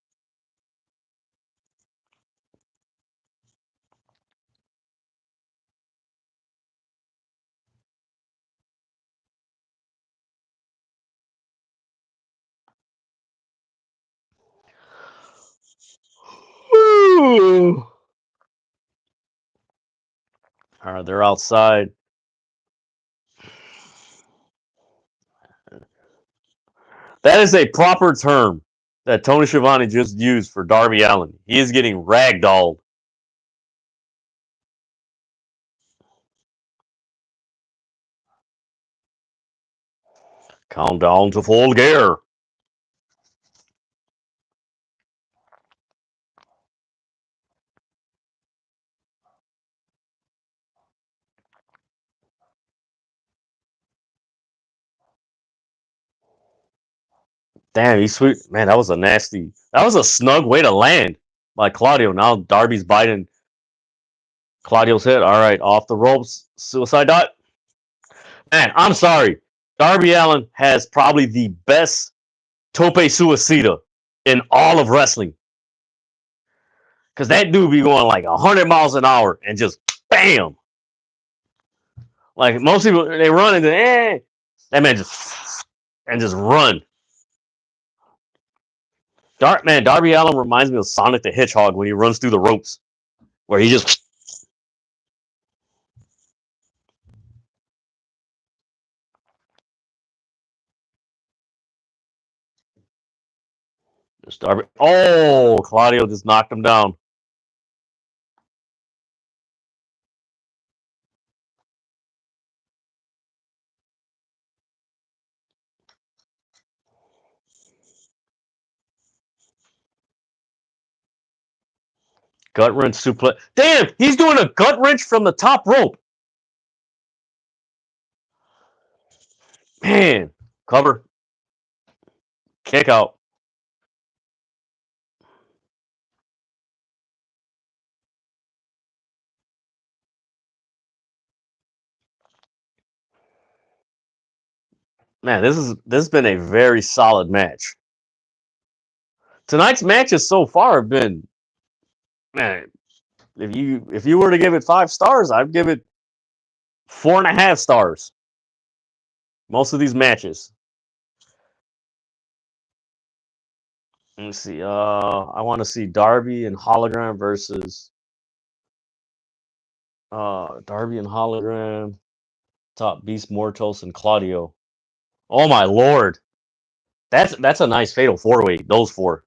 S1: All right, they're outside. That is a proper term that Tony Schiavone just used for Darby Allin. He is getting ragdolled. Count down to full gear. Damn, he's sweet. Man, that was a nasty. That was a snug way to land by Claudio. Now Darby's biting Claudio's head. All right, off the ropes. Suicide dot. Man, I'm sorry. Darby Allin has probably the best tope suicida in all of wrestling. Because that dude be going like 100 miles an hour and just bam. Like most people, they run into that man just and just run. Darby Allin reminds me of Sonic the Hedgehog when he runs through the ropes, where he just Darby. Oh, Claudio just knocked him down. Gut wrench suplex. Damn, he's doing a gut wrench from the top rope. Man, cover. Kick out. Man, this has been a very solid match. Tonight's matches so far have been, man, if you were to give it 5 stars, I'd give it 4.5 stars. Most of these matches. Let me see. I want to see Darby and Hologram versus Darby and Hologram, Top Beast Mortos and Claudio. Oh my lord. That's a nice fatal 4-way, those 4.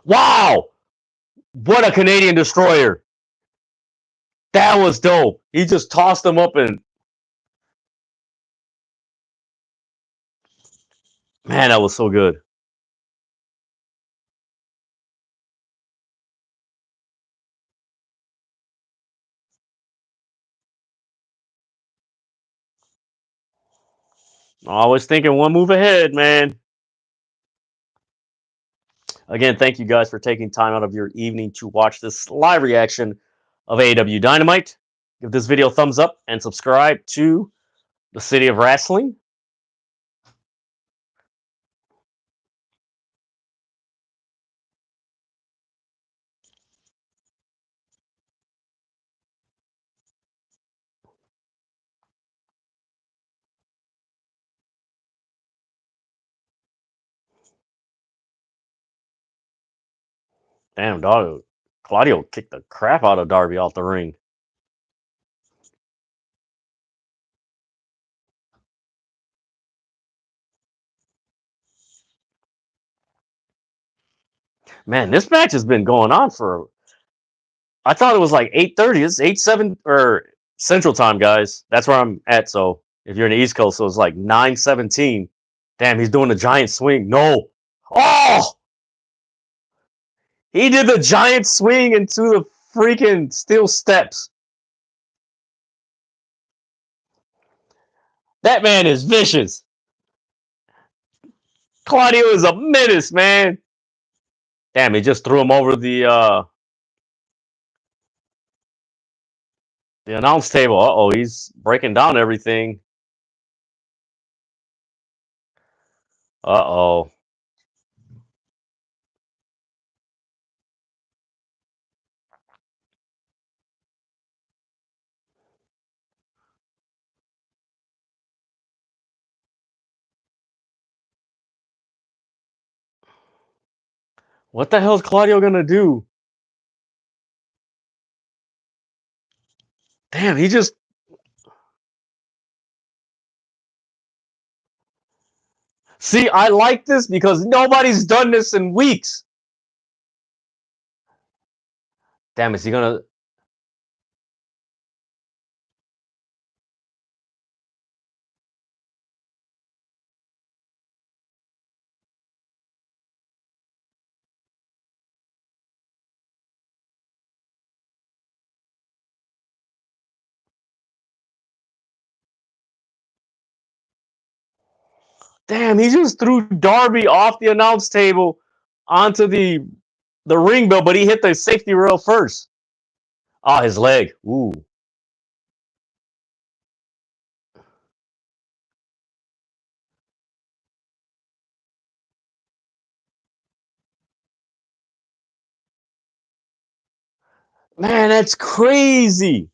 S1: Wow! What a Canadian destroyer. That was dope. He just tossed them up and man, that was so good. Always thinking one move ahead, man. Again, thank you guys for taking time out of your evening to watch this live reaction of AEW Dynamite. Give this video a thumbs up and subscribe to the City of Rasslin. Damn, dog. Claudio kicked the crap out of Darby off the ring. Man, this match has been going on for. I thought it was like 8:30. It's 8:07 or Central Time, guys. That's where I'm at. So if you're in the East Coast, so it's like 9:17. Damn, he's doing a giant swing. No. Oh! He did the giant swing into the freaking steel steps. That man is vicious. Claudio is a menace, man. Damn, he just threw him over the announce table. Uh-oh, he's breaking down everything. Uh-oh. What the hell is Claudio gonna do? Damn, he just... See, I like this because nobody's done this in weeks. Damn, is he gonna... Damn, he just threw Darby off the announce table onto the ring bell, but he hit the safety rail first. Ah, his leg. Ooh. Man, that's crazy.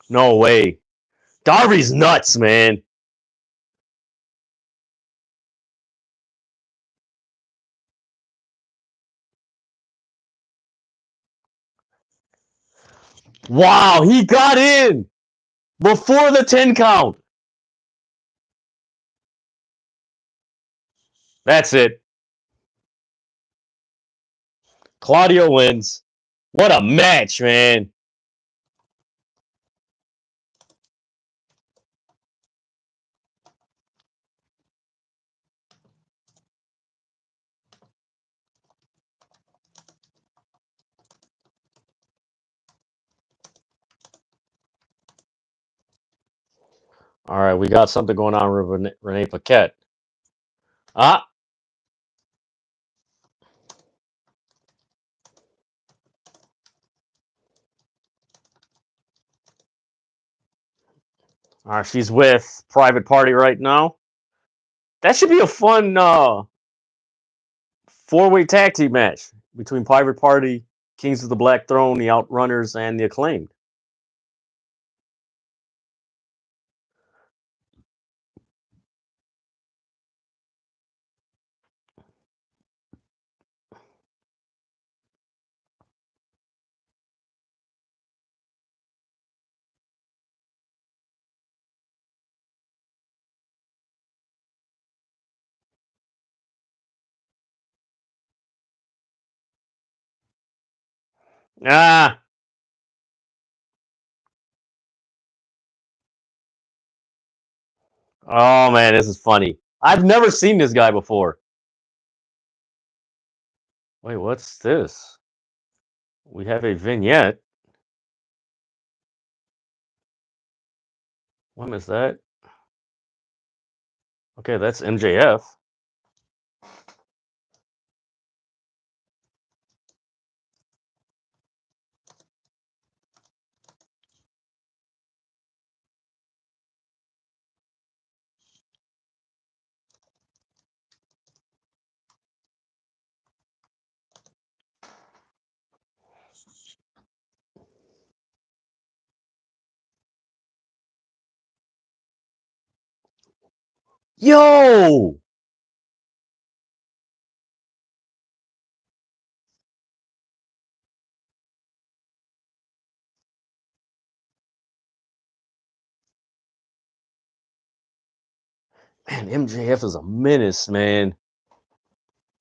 S1: No way. Darby's nuts, man. Wow, he got in before the 10 count. That's it. Claudio wins. What a match, man. All right, we got something going on with Renee Paquette. Ah, all right, she's with Private Party right now. That should be a fun four-way tag team match between Private Party, Kings of the Black Throne, the Outrunners, and the Acclaimed. Ah, oh man, this is funny. I've never seen this guy before. Wait, what's this? We have a vignette. When is that? Okay, that's MJF. Yo! Man, MJF is a menace, man.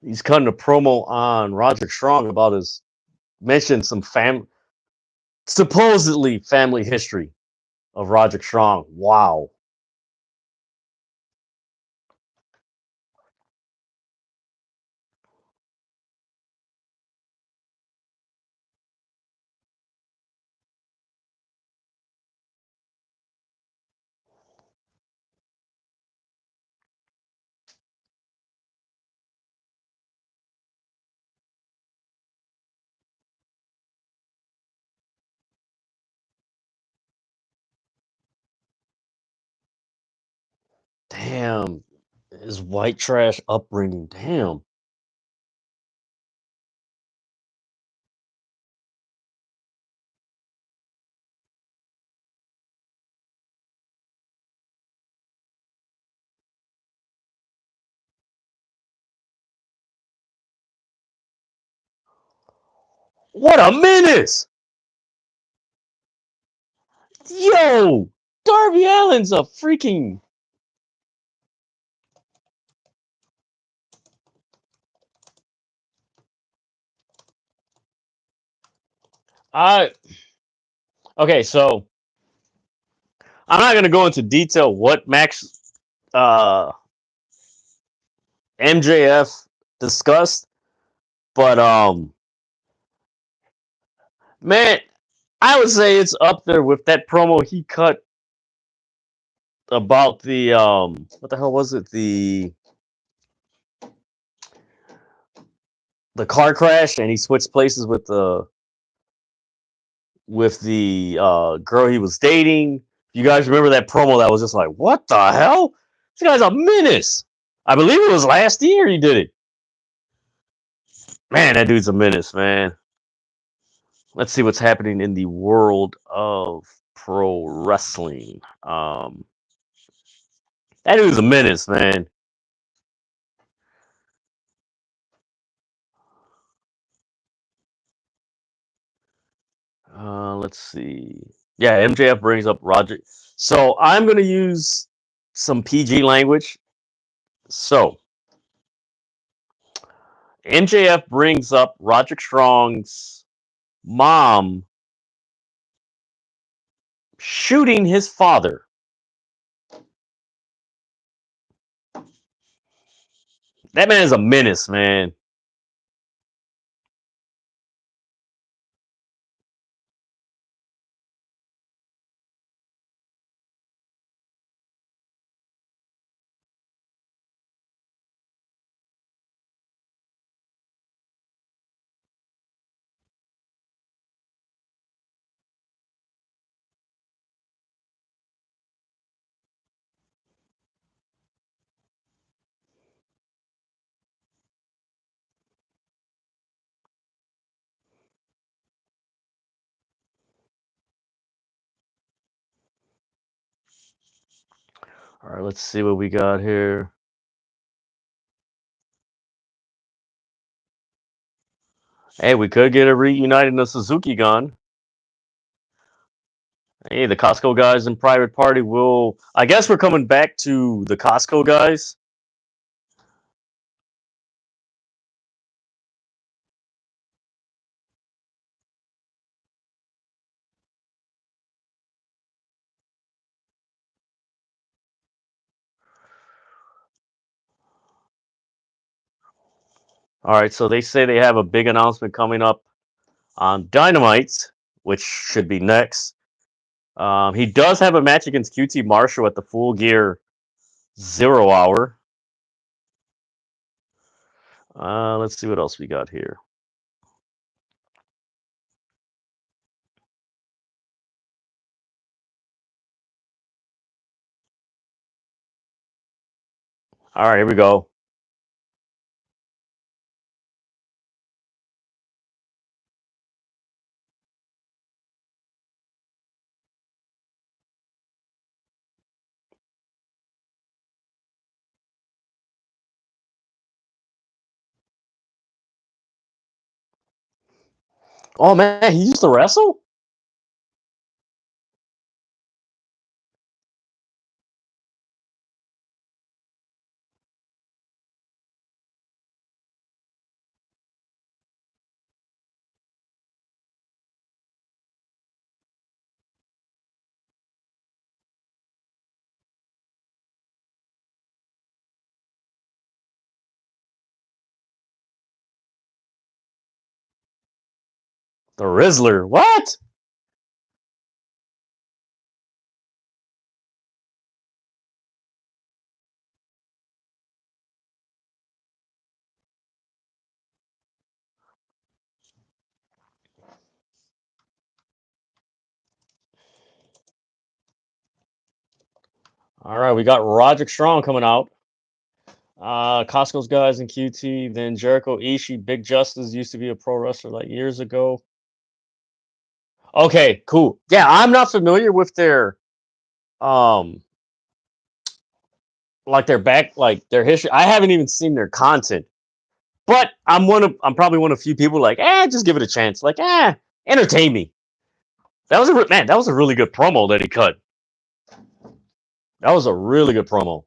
S1: He's cutting a promo on Roderick Strong about his mentioned some supposedly family history of Roderick Strong. Wow. Damn. His white trash upbringing. Damn. What a menace! Yo! Darby Allin's a freaking. I okay, so I'm not gonna go into detail what Max uh MJF discussed, but man, I would say it's up there with that promo he cut about the what the hell was it? The car crash and he switched places with the girl he was dating. You guys remember that promo that was just like, what the hell? This guy's a menace. I believe it was last year he did it. Man, that dude's a menace, man. Let's see what's happening in the world of pro wrestling. That dude's a menace, man. Let's see. Yeah, MJF brings up Roger. So I'm gonna use some PG language. So MJF brings up Roderick Strong's mom shooting his father. That man is a menace, man. All right, let's see what we got here. Hey, we could get a reunited in the Suzuki Gun. Hey, the Costco guys and Private Party will. I guess we're coming back to the Costco guys. All right, so they say they have a big announcement coming up on Dynamite, which should be next. He does have a match against QT Marshall at the Full Gear 0 Hour. Let's see what else we got here. All right, here we go. Oh man, he used to wrestle? The Rizzler. What? All right, we got Roderick Strong coming out. Costco's guys in QT, then Jericho, Ishii, Big Justice used to be a pro wrestler like years ago. Okay, cool. Yeah, I'm not familiar with their um like their history. I haven't even seen their content. But I'm probably one of few people like, just give it a chance. Like, entertain me. That was a really good promo that he cut. That was a really good promo.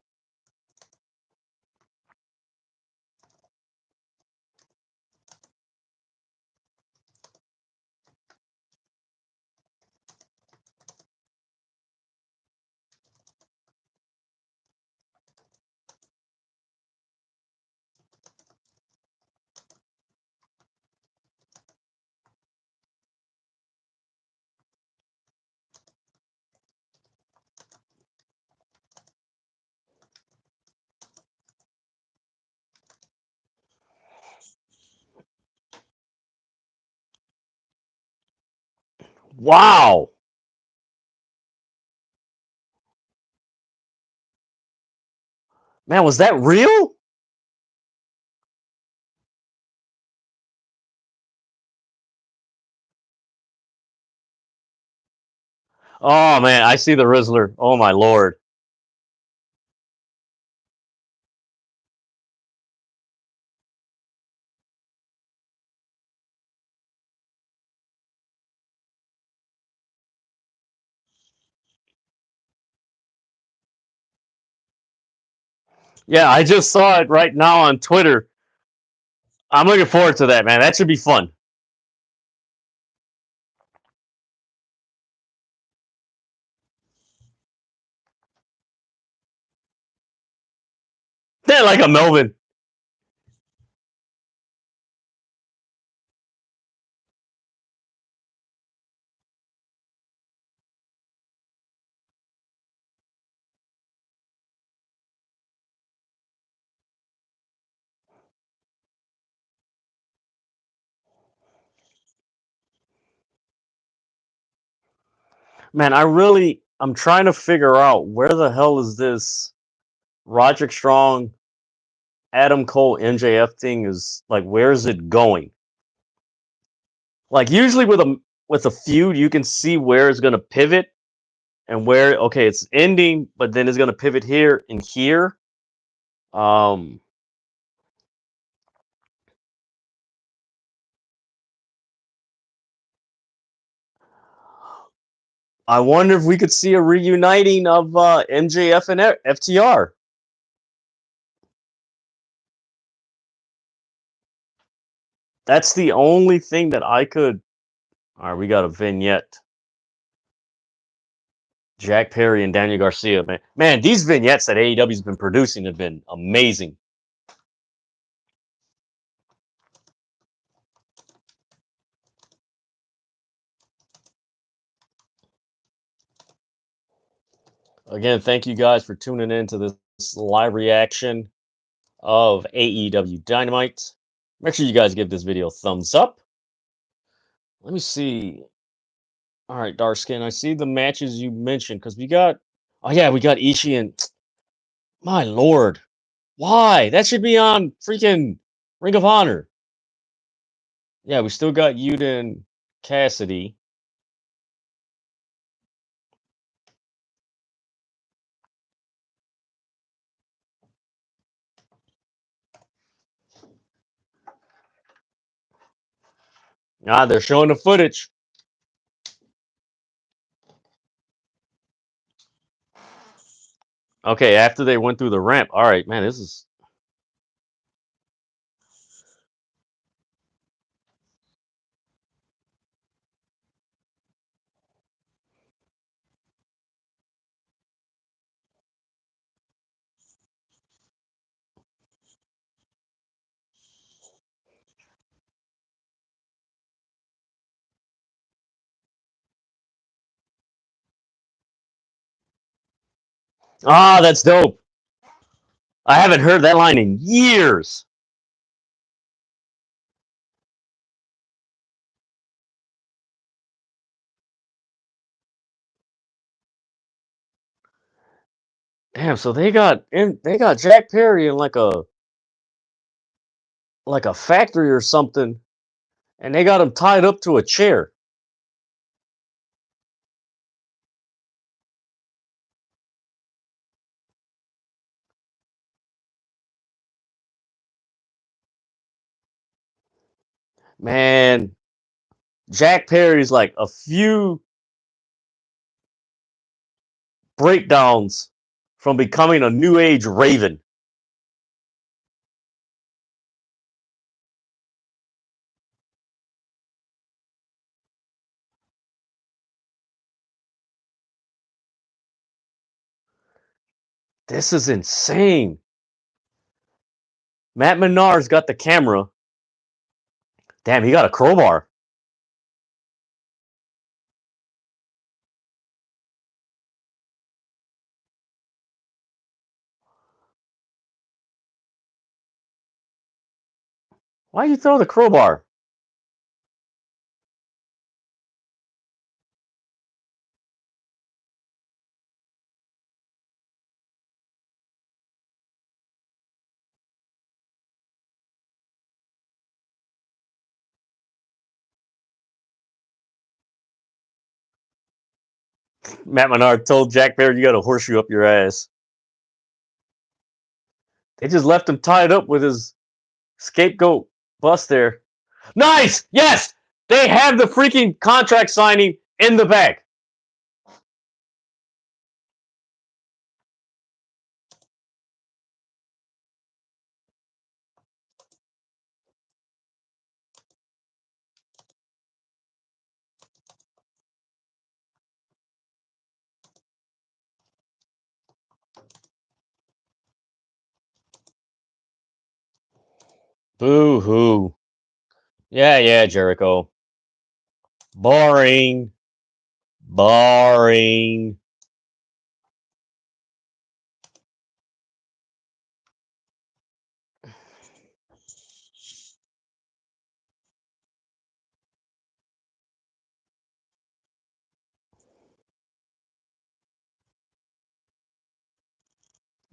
S1: Wow. Man, was that real? Oh man, I see the Rizzler. Oh my lord. Yeah, I just saw it right now on Twitter. I'm looking forward to that, man. That should be fun. Yeah, like a Melvin. Man, I'm trying to figure out where the hell is this Roderick Strong, Adam Cole, MJF thing is like. Where is it going? Like usually with a feud, you can see where it's gonna pivot and where okay, it's ending, but then it's gonna pivot here and here. Um, I wonder if we could see a reuniting of MJF and FTR. That's the only thing that I could. All right, we got a vignette. Jack Perry and Daniel Garcia, man. Man, these vignettes that AEW's been producing have been amazing. Again, thank you guys for tuning in to this live reaction of AEW Dynamite. Make sure you guys give this video a thumbs up. Let me see. All right, Darskin, I see the matches you mentioned because we got. Oh yeah, we got Ishii and. My lord, why? That should be on freaking Ring of Honor. Yeah, we still got Yuta and Cassidy. Ah, they're showing the footage. Okay, after they went through the ramp. All right, man, this is. Ah, that's dope. I haven't heard that line in years. Damn, so they got Jack Perry in like a factory or something, and they got him tied up to a chair. Man, Jack Perry's like a few breakdowns from becoming a new age Raven. This is insane. Matt Menard's got the camera. Damn, he got a crowbar. Why you throw the crowbar? Matt Menard told Jack Perry, "You got a horseshoe up your ass." They just left him tied up with his scapegoat bust there. Nice! Yes! They have the freaking contract signing in the back. Boo hoo. Yeah, Jericho. Boring. Boring.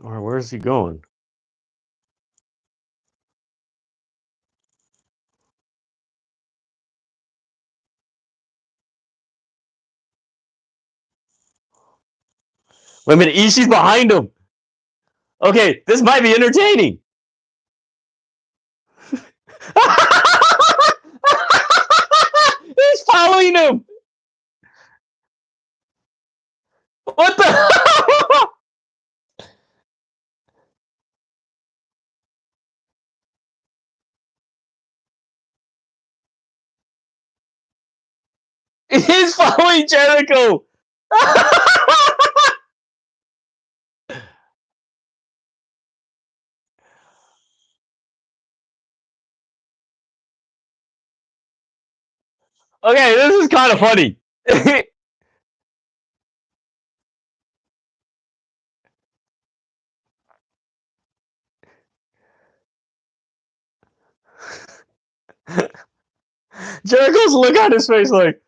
S1: Or where's he going? Wait a minute, Ishii's behind him. Okay, this might be entertaining. He's following him. What the? He's following Jericho. Okay, this is kind of funny. Jericho's look on his face like,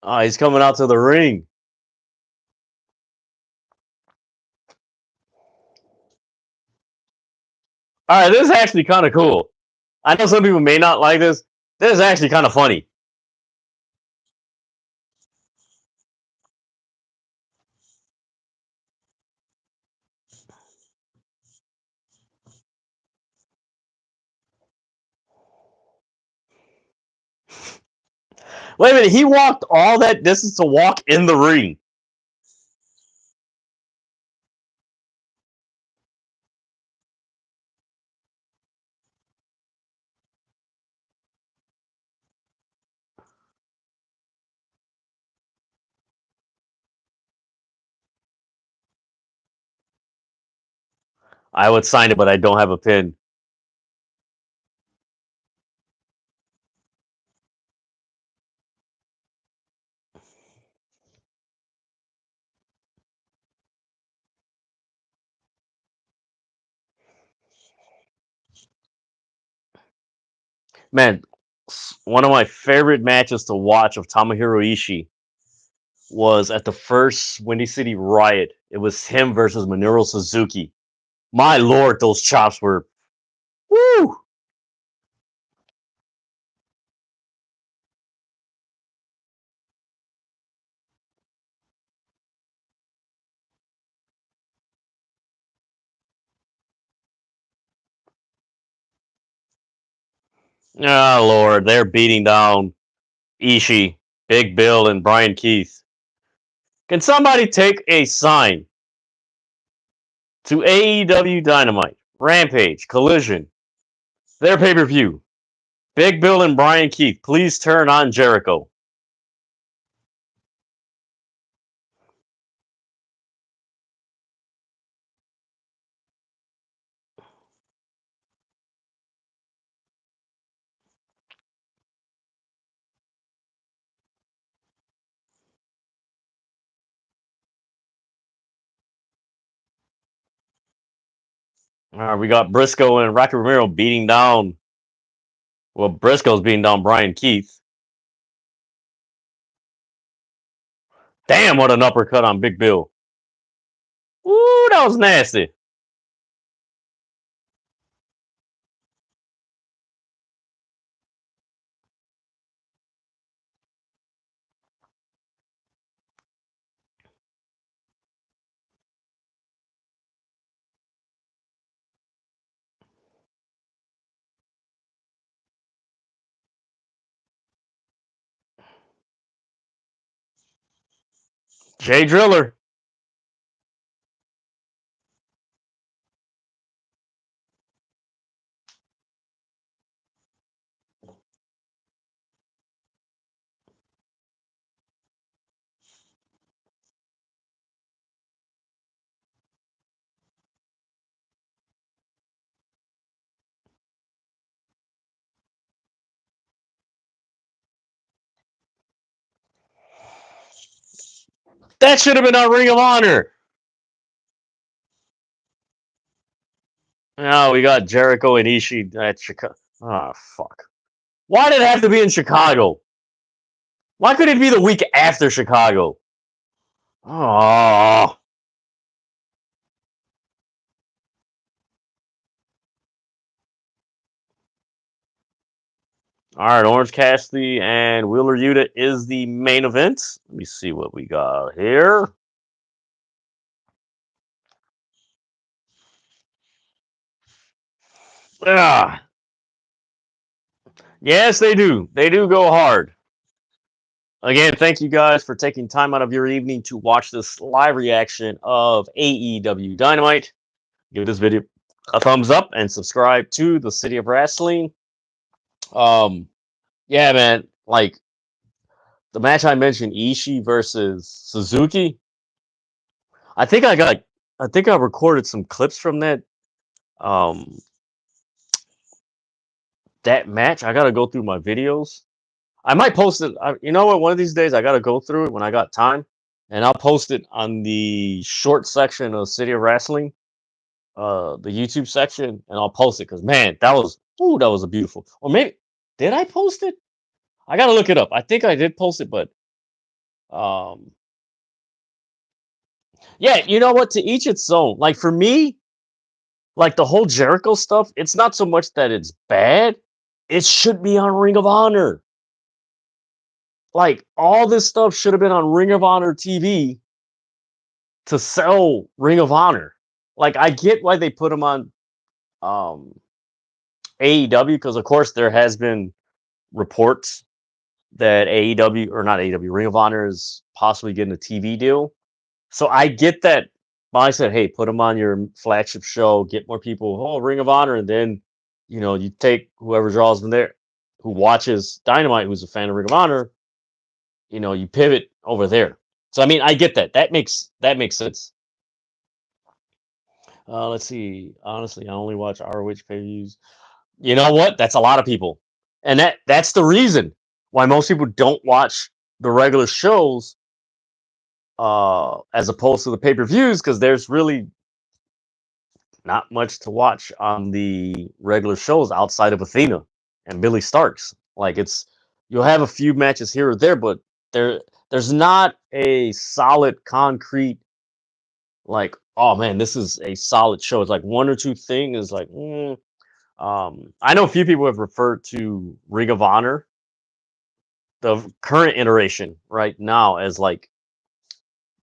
S1: oh, he's coming out to the ring. All right, this is actually kind of cool. I know some people may not like this. This is actually kind of funny. Wait a minute, he walked all that distance to walk in the ring. I would sign it, but I don't have a pin. Man, one of my favorite matches to watch of Tomohiro Ishii was at the first Windy City Riot. It was him versus Minoru Suzuki. My lord, those chops were woo! Oh lord, they're beating down Ishii, Big Bill, and Brian Keith. Can somebody take a sign to AEW Dynamite, Rampage, Collision, their pay-per-view? Big Bill and Brian Keith, please turn on Jericho. We got Briscoe and Rocky Romero beating down. Well, Briscoe's beating down Brian Keith. Damn, what an uppercut on Big Bill. Ooh, that was nasty. Jay Driller. That should have been on Ring of Honor. No, we got Jericho and Ishii at Chicago. Oh, fuck. Why did it have to be in Chicago? Why could it be the week after Chicago? Oh. All right, Orange Cassidy and Wheeler Yuta is the main event. Let me see what we got here. Ah, yes, they do. They do go hard. Again, thank you guys for taking time out of your evening to watch this live reaction of AEW Dynamite. Give this video a thumbs up and subscribe to the City of Rasslin. Yeah, man, like the match I mentioned, Ishii versus Suzuki. I think I recorded some clips from um that match. I gotta go through my videos. I might post it. You know what? One of these days, I gotta go through it when I got time, and I'll post it on the short section of City of Wrestling, the YouTube section, and I'll post it because man, that was a beautiful. Or maybe did I post it? I gotta look it up. I think I did post it, but um, yeah, you know what? To each its own. Like for me, like the whole Jericho stuff, it's not so much that it's bad. It should be on Ring of Honor. Like all this stuff should have been on Ring of Honor TV to sell Ring of Honor. Like I get why they put them on um AEW because of course there has been reports that AEW or not AEW Ring of Honor is possibly getting a TV deal. So I get that. But I said, hey, put them on your flagship show, get more people. Oh, Ring of Honor, and then you take whoever draws them there, who watches Dynamite, who's a fan of Ring of Honor. You pivot over there. So I mean, I get that. That makes sense. Let's see. Honestly, I only watch ROH pay-per-views. You know what? That's a lot of people, and that's the reason why most people don't watch the regular shows as opposed to the pay-per-views because there's really not much to watch on the regular shows outside of Athena and Billy Starks. Like you'll have a few matches here or there, but there's not a solid concrete like, oh man, this is a solid show. It's like one or two things like I know a few people have referred to Ring of Honor, the current iteration right now, as like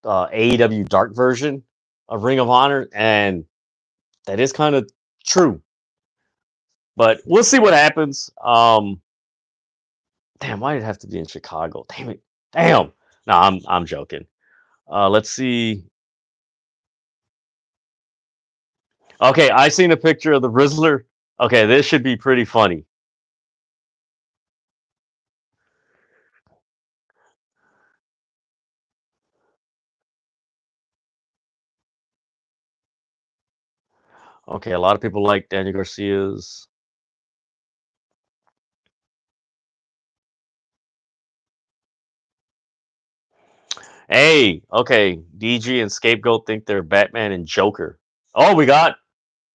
S1: AEW dark version of Ring of Honor, and that is kind of true. But we'll see what happens. Damn, why did it have to be in Chicago? Damn it. Damn. No, I'm joking. Let's see. Okay, I seen a picture of the Rizzler. Okay, this should be pretty funny. Okay, a lot of people like Daniel Garcia's. Hey, okay, DG and Scapegoat think they're Batman and Joker. Oh, we got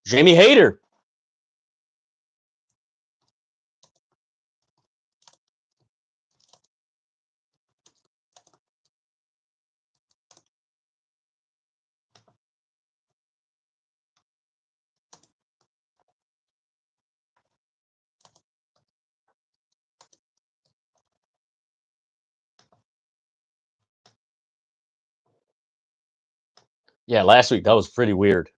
S1: Jamie Hayter. Yeah, last week that was pretty weird.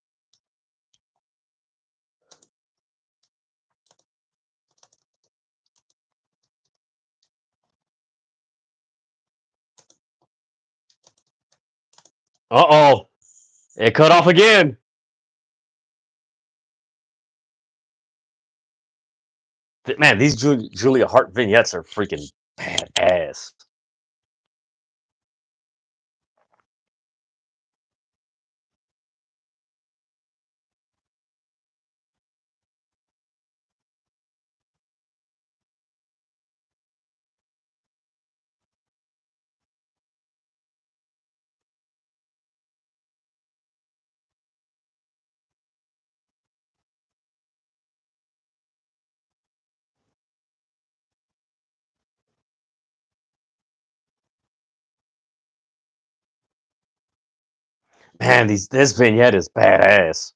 S1: Uh-oh. It cut off again. Man, these Julia Hart vignettes are freaking badass. Man, this vignette is badass.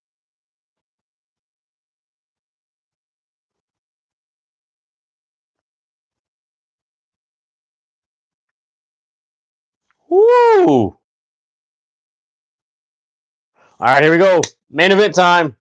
S1: Woo! All right, here we go. Main event time.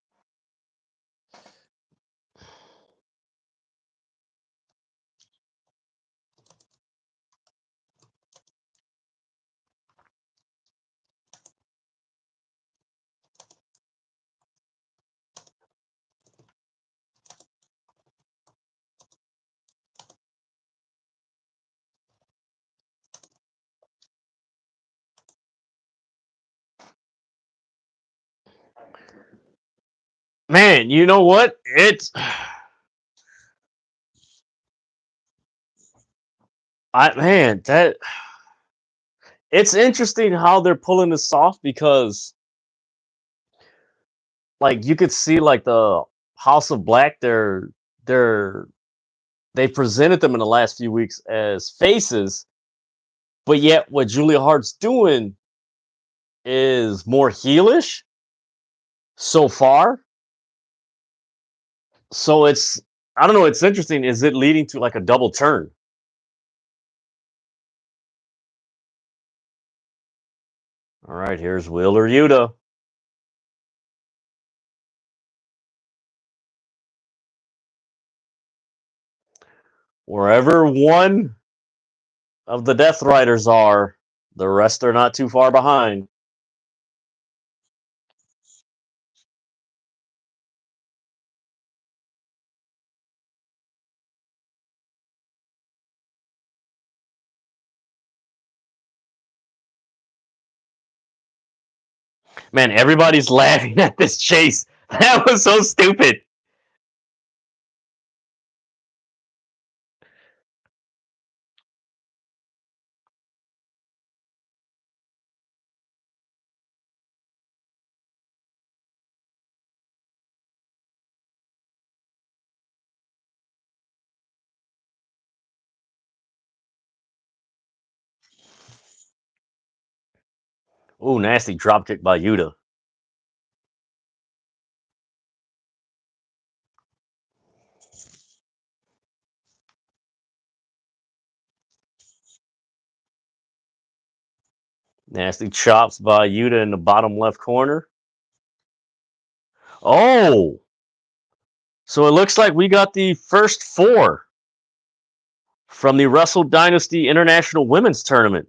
S1: Man, you know what? It's interesting how they're pulling this off because like you could see like the House of Black, they're they presented them in the last few weeks as faces, but yet what Julia Hart's doing is more heelish so far. So it's I don't know, it's interesting. Is it leading to like a double turn? All right, here's Will or Yuta. Wherever one of the Death Riders are, the rest are not too far behind. Man, everybody's laughing at this chase. That was so stupid. Ooh, nasty dropkick by Yuta. Nasty chops by Yuta in the bottom left corner. Oh, so it looks like we got the first four from the Wrestle Dynasty International Women's Tournament.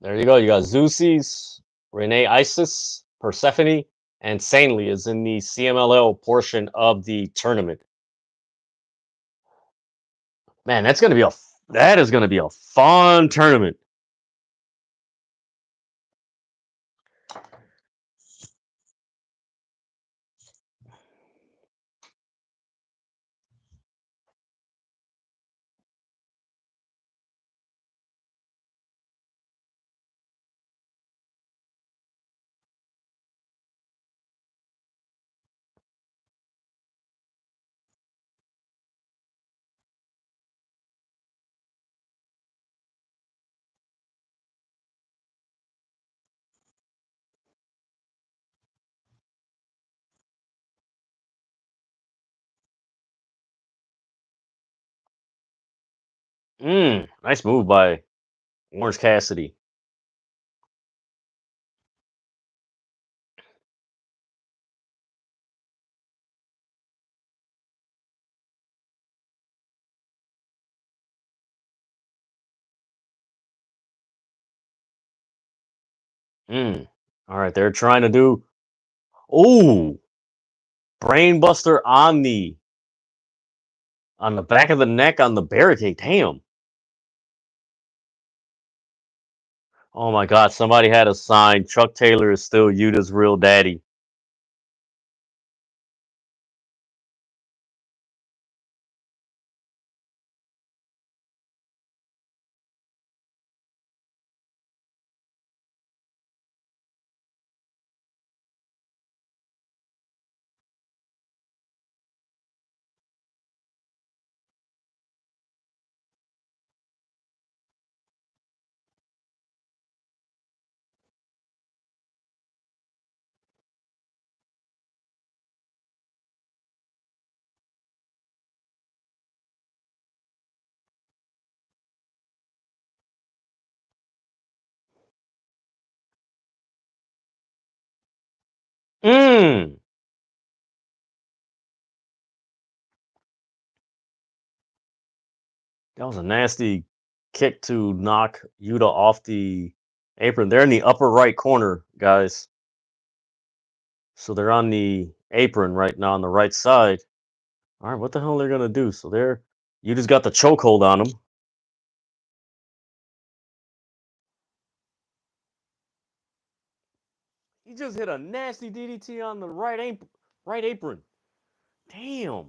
S1: There you go. You got Zeus's, Renee Isis, Persephone, and Sanely is in the CMLL portion of the tournament. Man, that is gonna be a fun tournament. Nice move by Orange Cassidy. All right, they're trying to do. Ooh, brainbuster on the back of the neck on the barricade. Damn. Oh my God! Somebody had a sign. Chuck Taylor is still Yuta's real daddy. Mmm. That was a nasty kick to knock Yuta off the apron. They're in the upper right corner, guys. So they're on the apron right now on the right side. All right, what the hell are they gonna do? So they're you just got the chokehold on him. He just hit a nasty DDT on the right apron. Damn.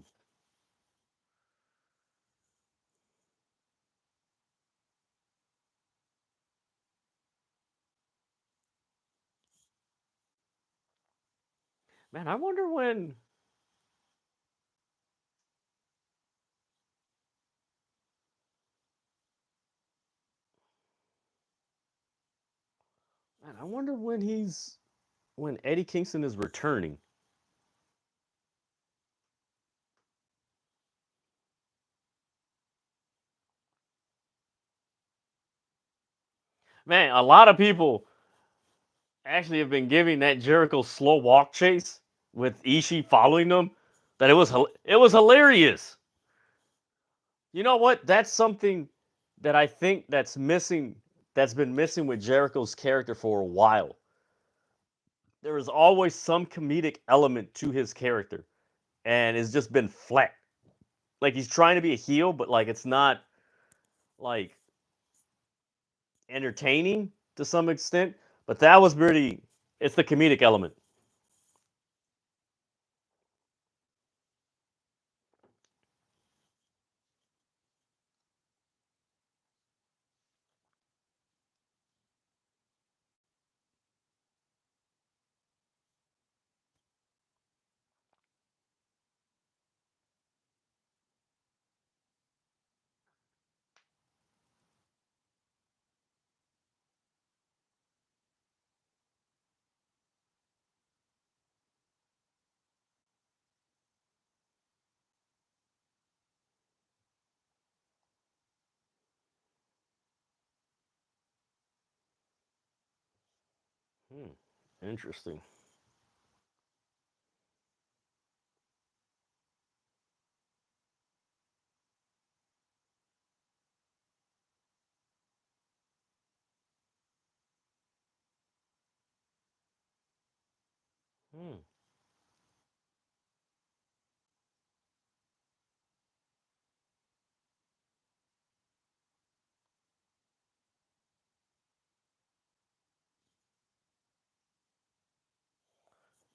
S1: Man, I wonder when man, I wonder when Eddie Kingston is returning. Man, a lot of people actually have been giving that Jericho slow walk chase with Ishii following them that it was hilarious. You know what? That's something that I think that's missing that's been missing with Jericho's character for a while. There is always some comedic element to his character and it's just been flat. Like he's trying to be a heel but like it's not like entertaining to some extent, but that was really it's the comedic element. Hmm. Interesting. Hmm.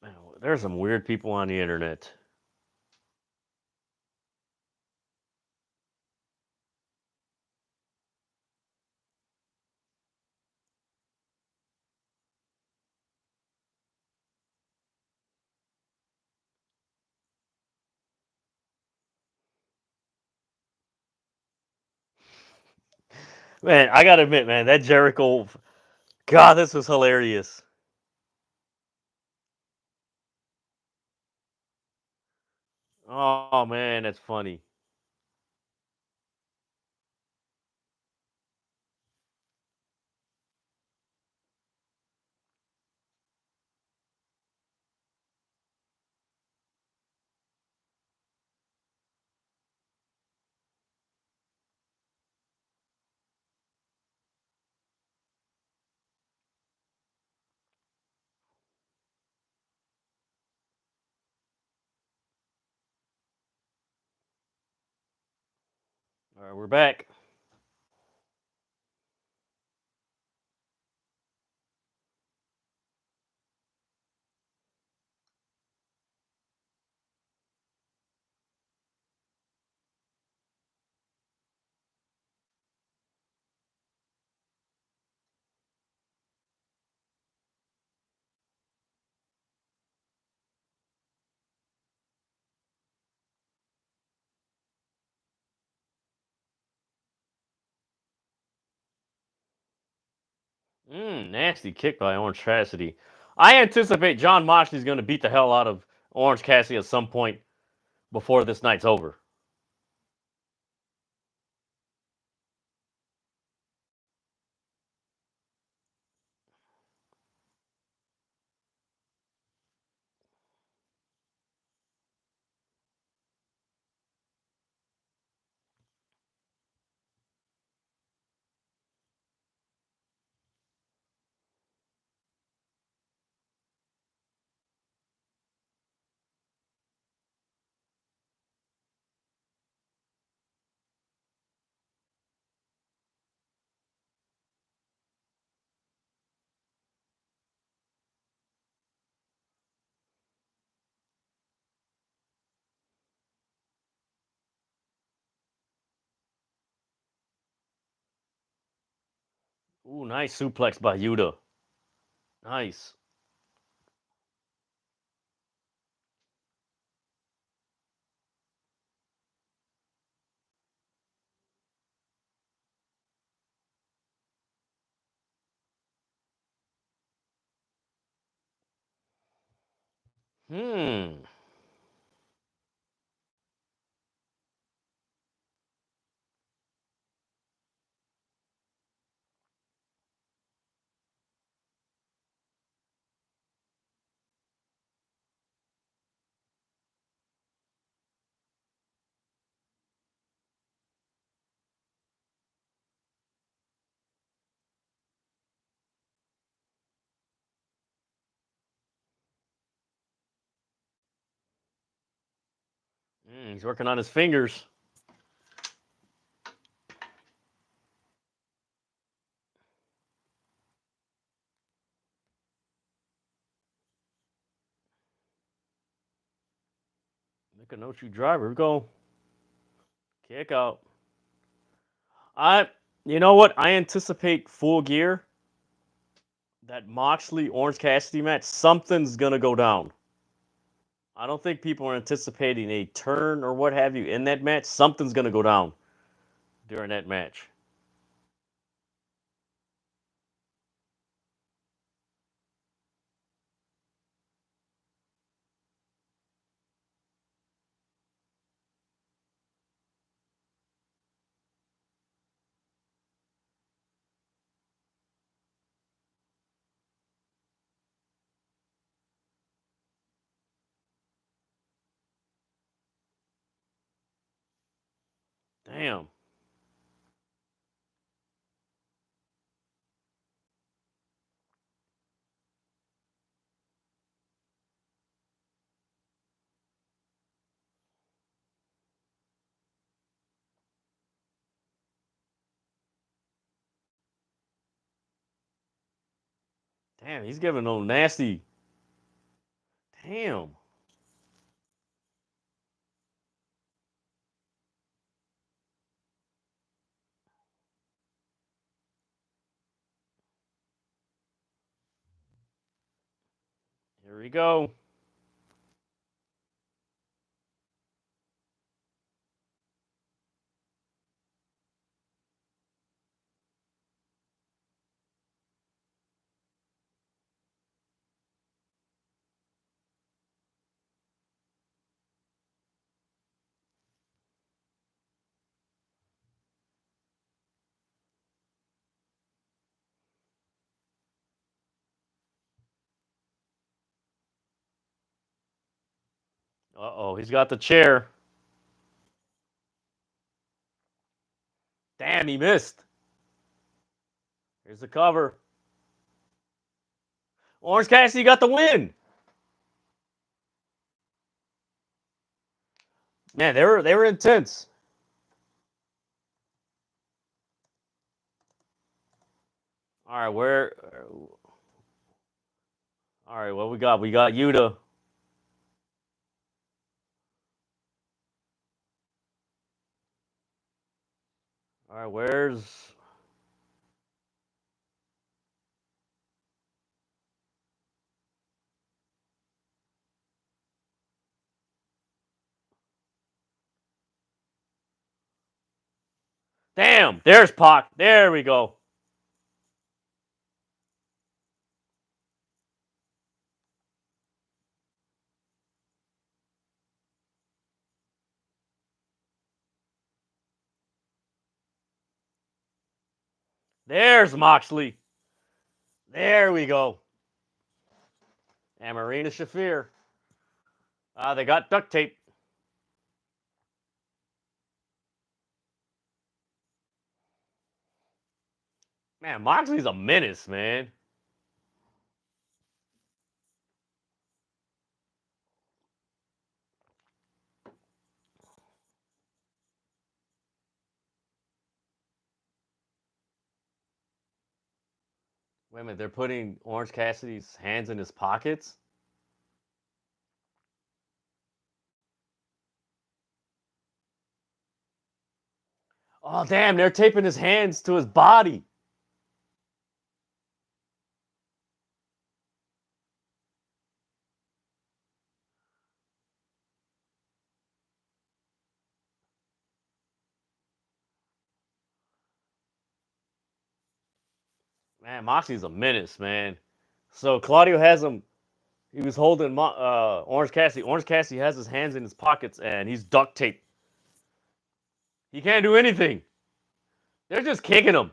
S1: Man, there's some weird people on the internet. Man, I gotta admit, man, that Jericho, God, this was hilarious. Oh man, that's funny. All right, we're back. Nasty kick by Orange Cassidy. I anticipate John Moxley's going to beat the hell out of Orange Cassidy at some point before this night's over. Ooh, nice suplex by Yuta. Nice. Hmm. He's working on his fingers. Make a note you driver. Here we go. Kick out. You know what? I anticipate Full Gear. That Moxley Orange Cassidy match. Something's gonna go down. I don't think people are anticipating a turn or what have you in that match. Something's gonna go down during that match. Damn. Damn, he's giving no nasty. Damn. Here we go. Uh-oh, he's got the chair. Damn, he missed. Here's the cover. Orange Cassidy got the win. Man, they were intense. All right, where? All right, what we got? We got Yuta. All right, where's? Damn, there's Pac. There we go. There's Moxley. There we go. And Marina Shafir. They got duct tape. Man, Moxley's a menace, man. Wait a minute, they're putting Orange Cassidy's hands in his pockets? Oh, damn, they're taping his hands to his body. Man, Moxley's a menace, man. So Claudio has him. He was holding Orange Cassidy. Orange Cassidy has his hands in his pockets, and he's duct taped. He can't do anything. They're just kicking him.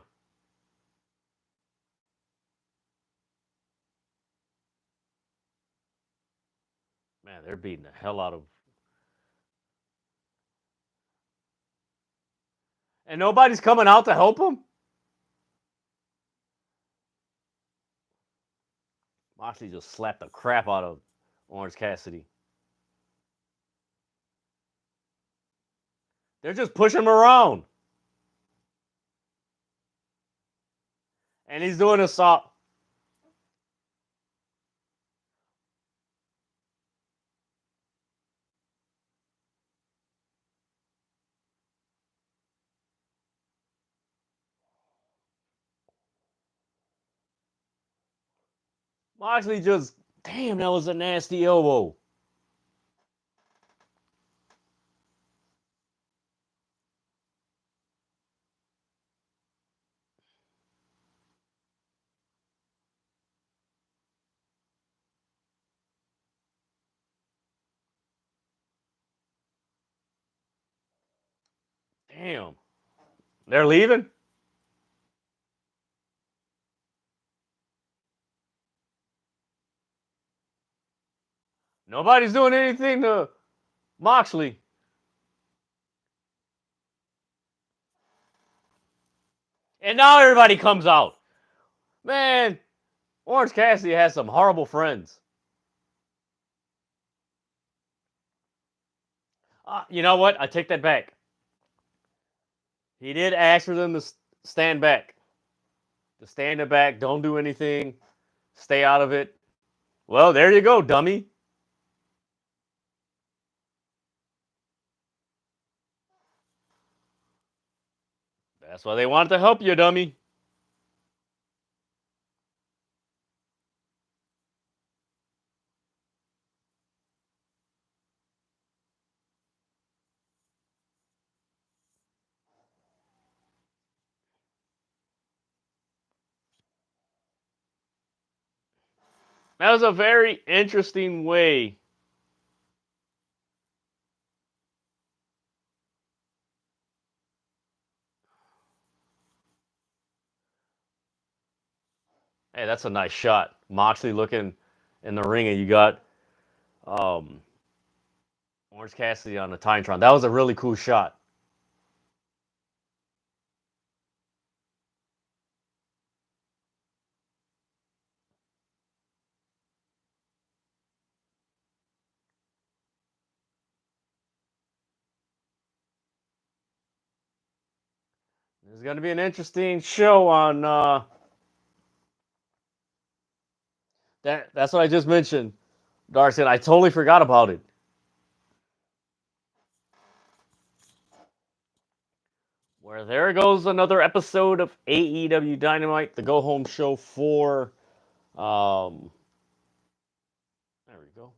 S1: Man, they're beating the hell out of. And nobody's coming out to help him? Moxley just slapped the crap out of Orange Cassidy. They're just pushing him around. And he's doing a soft. Moxley just. Damn, that was a nasty elbow. Damn. They're leaving? Nobody's doing anything to Moxley. And now everybody comes out. Man, Orange Cassidy has some horrible friends. You know what? I take that back. He did ask for them to stand back. To stay in the back, don't do anything, stay out of it. Well, there you go, dummy. That's why they wanted to help you, dummy. That was a very interesting way. Hey, that's a nice shot. Moxley looking in the ring, and you got um, Orange Cassidy on the Titantron. That was a really cool shot. There's going to be an interesting show on That's what I just mentioned, Darcy. I totally forgot about it. Where there goes another episode of AEW Dynamite, the go home show for there we go.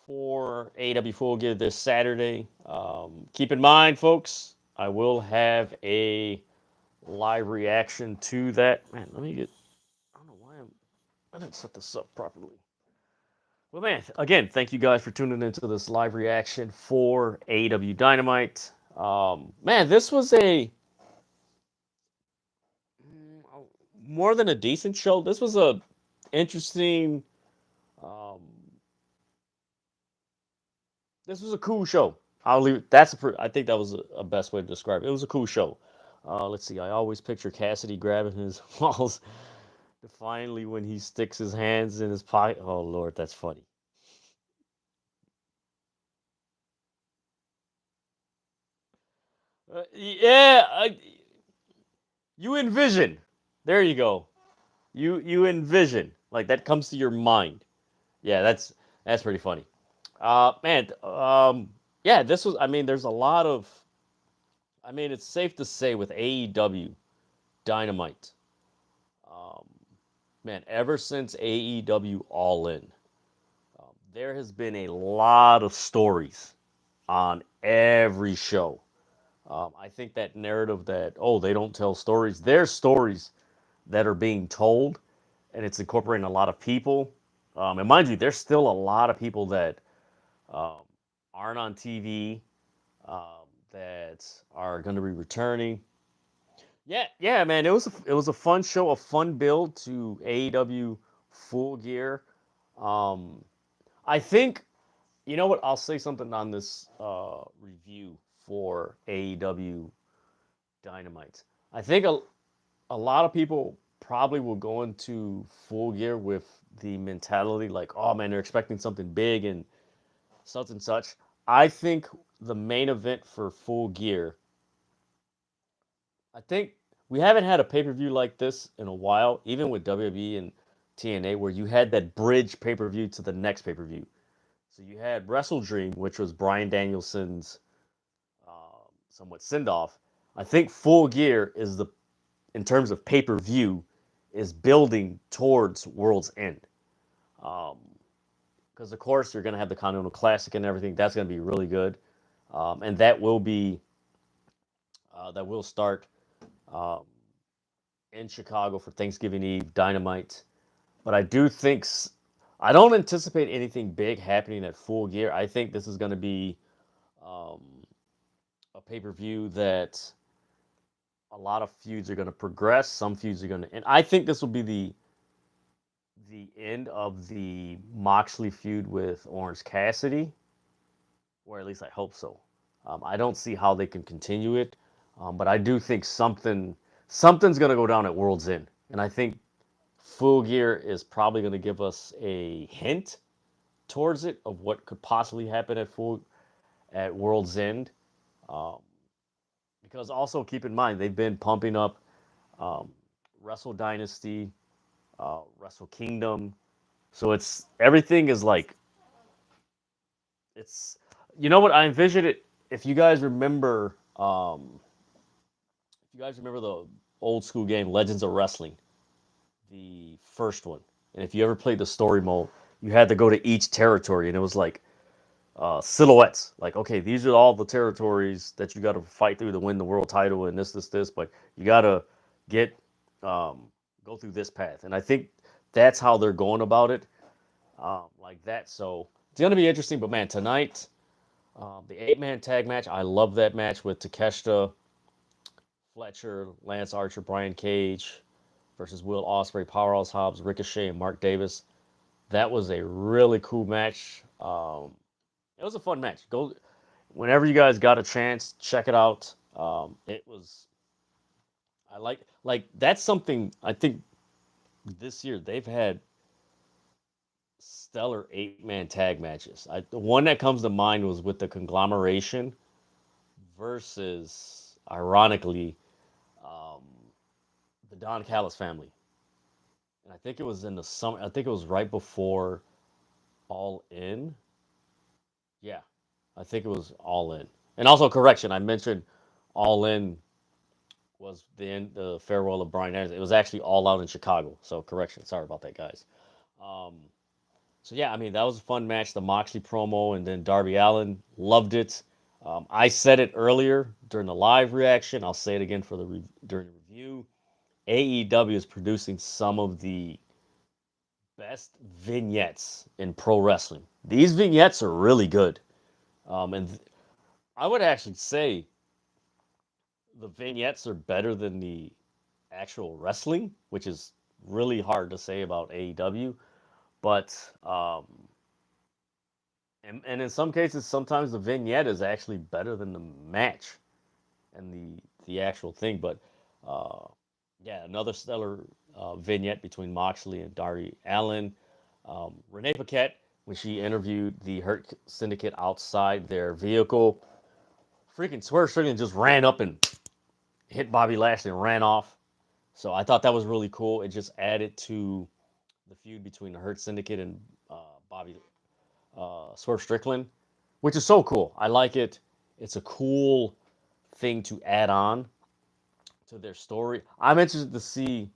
S1: For AEW Full Gear this Saturday. Keep in mind, folks, I will have a live reaction to that. Man, let me get. I don't know why I didn't set this up properly. Well, man, again, thank you guys for tuning into this live reaction for AEW Dynamite. Man, this was a more than a decent show. This was a interesting. Um, this was a cool show. I'll leave. I think that was a best way to describe it. It was a cool show. Let's see. I always picture Cassidy grabbing his balls. Finally, when he sticks his hands in his pocket. Oh Lord, that's funny. Yeah, you envision. There you go. You envision like that comes to your mind. Yeah, that's pretty funny. Man, yeah, this was. I mean, there's a lot of. I mean, it's safe to say with AEW Dynamite, um, man, ever since AEW All In, there has been a lot of stories on every show. I think that narrative that they don't tell stories. There's stories that are being told, and it's incorporating a lot of people. And mind you, there's still a lot of people that um, aren't on TV that are going to be returning. Yeah, yeah, man, it was a fun show, a fun build to AEW Full Gear. Um, I think you know what? I'll say something on this review for AEW Dynamite. I think a lot of people probably will go into Full Gear with the mentality like, oh man, they're expecting something big and such and such. I think the main event for Full Gear, I think we haven't had a pay per view like this in a while, even with WWE and TNA, where you had that bridge pay per view to the next pay per view. So you had Wrestle Dream, which was Brian Danielson's somewhat send off. I think Full Gear is in terms of pay per view, is building towards World's End. Um, because of course you're going to have the Continental Classic and everything. That's going to be really good, and that will start um, in Chicago for Thanksgiving Eve Dynamite. But I don't anticipate anything big happening at Full Gear. I think this is going to be um, a pay per view that a lot of feuds are going to progress. Some feuds are going to, and I think this will be the end of the Moxley feud with Orange Cassidy, or at least I hope so. I don't see how they can continue it, but I do think something's going to go down at World's End, and I think Full Gear is probably going to give us a hint towards it of what could possibly happen at World's End. Um, because also keep in mind they've been pumping up um, Wrestle Dynasty, Wrestle Kingdom, so it's everything is like it's you know what I envision it. If you guys remember, if you guys remember the old school game Legends of Wrestling, the first one, and if you ever played the story mode, you had to go to each territory, and it was like silhouettes. Like, okay, these are all the territories that you got to fight through to win the world title, and this, but you got to get go through this path, and I think that's how they're going about it, like that. So it's gonna be interesting. But man, tonight, the 8-man tag match, I love that match with Takeshita, Fletcher, Lance Archer, Brian Cage versus Will Ospreay, Powerhouse Hobbs, Ricochet, and Mark Davis. That was a really cool match. It was a fun match. Go whenever you guys got a chance, check it out. It was I like that's something I think this year they've had stellar 8-man tag matches. The one that comes to mind was with the conglomeration versus, ironically, um, the Don Callis family, and I think it was in the summer. I think it was right before All In. Yeah, I think it was All In. And also, correction, I mentioned All In was the farewell of Brian Anderson. It was actually All Out in Chicago. So correction, sorry about that, guys. Um, so yeah, I mean that was a fun match. The Moxley promo and then Darby Allin loved it. I said it earlier during the live reaction. I'll say it again for during the review. AEW is producing some of the best vignettes in pro wrestling. These vignettes are really good, and I would actually say the vignettes are better than the actual wrestling, which is really hard to say about AEW. But and in some cases, sometimes the vignette is actually better than the match and the actual thing. But uh, yeah, another stellar vignette between Moxley and Darby Allin. Renee Paquette, when she interviewed the Hurt Syndicate outside their vehicle, freaking Swerve Strickland just ran up and hit Bobby Lashley and ran off. So I thought that was really cool. It just added to the feud between the Hurt Syndicate and Bobby Swerve Strickland, which is so cool. I like it. It's a cool thing to add on to their story. I'm interested to see.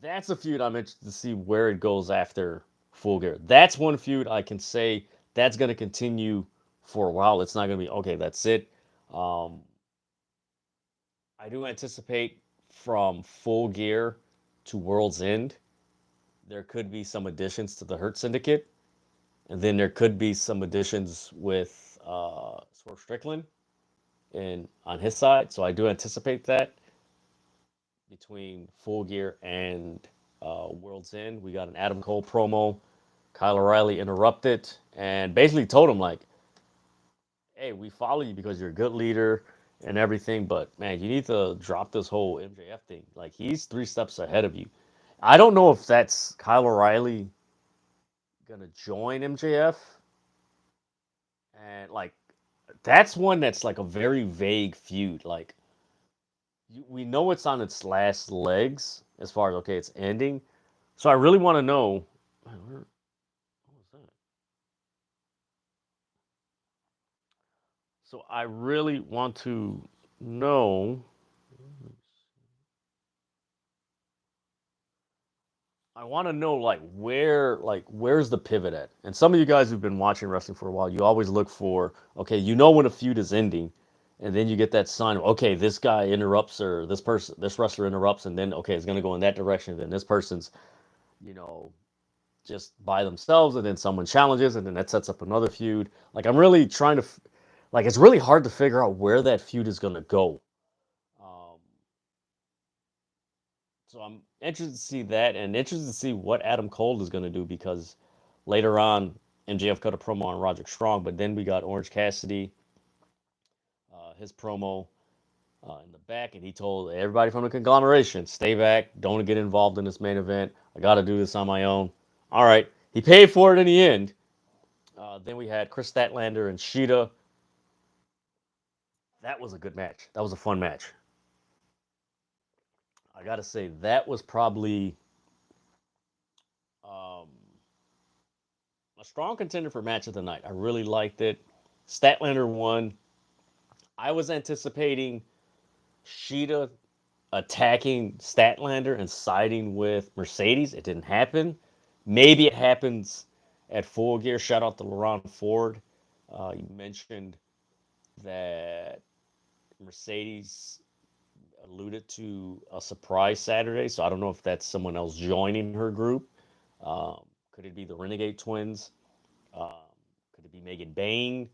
S1: That's a feud I'm interested to see where it goes after Full Gear. That's one feud I can say that's going to continue for a while. It's not going to be okay. That's it. Um, I do anticipate from Full Gear to World's End, there could be some additions to the Hurt Syndicate, and then there could be some additions with Swerve Strickland in on his side. So I do anticipate that between Full Gear and World's End. We got an Adam Cole promo. Kyle O'Reilly interrupted and basically told him like, "Hey, we follow you because you're a good leader and everything, but man, you need to drop this whole MJF thing. Like he's 3 steps ahead of you." I don't know if that's Kyle O'Reilly gonna join MJF, and like that's one that's like a very vague feud. Like we know it's on its last legs as far as okay, it's ending. So I really want to know. Man, what was that? So I really want to know. I want to know where's the pivot at? And some of you guys who've been watching wrestling for a while, you always look for okay, you know when a feud is ending, and then you get that sign of okay, this guy interrupts or this wrestler interrupts, and then okay, it's gonna go in that direction. Then this person's you know just by themselves, and then someone challenges, and then that sets up another feud. Like I'm really trying to, like it's really hard to figure out where that feud is gonna go. Um, so I'm interested to see that, and interested to see what Adam Cole is gonna do because later on MJF cut a promo on Roderick Strong, but then we got Orange Cassidy, his promo in the back, and he told everybody from the conglomeration, "Stay back, don't get involved in this main event. I got to do this on my own." All right, he paid for it in the end. Then we had Kris Statlander and Shida. That was a good match. That was a fun match. I got to say that was probably um, a strong contender for match of the night. I really liked it. Statlander won. I was anticipating Shida attacking Statlander and siding with Mercedes. It didn't happen. Maybe it happens at Full Gear. Shout out to Laurent Ford. You mentioned that Mercedes alluded to a surprise Saturday, so I don't know if that's someone else joining her group. Could it be the Renegade Twins? Um, could it be Megan Bain?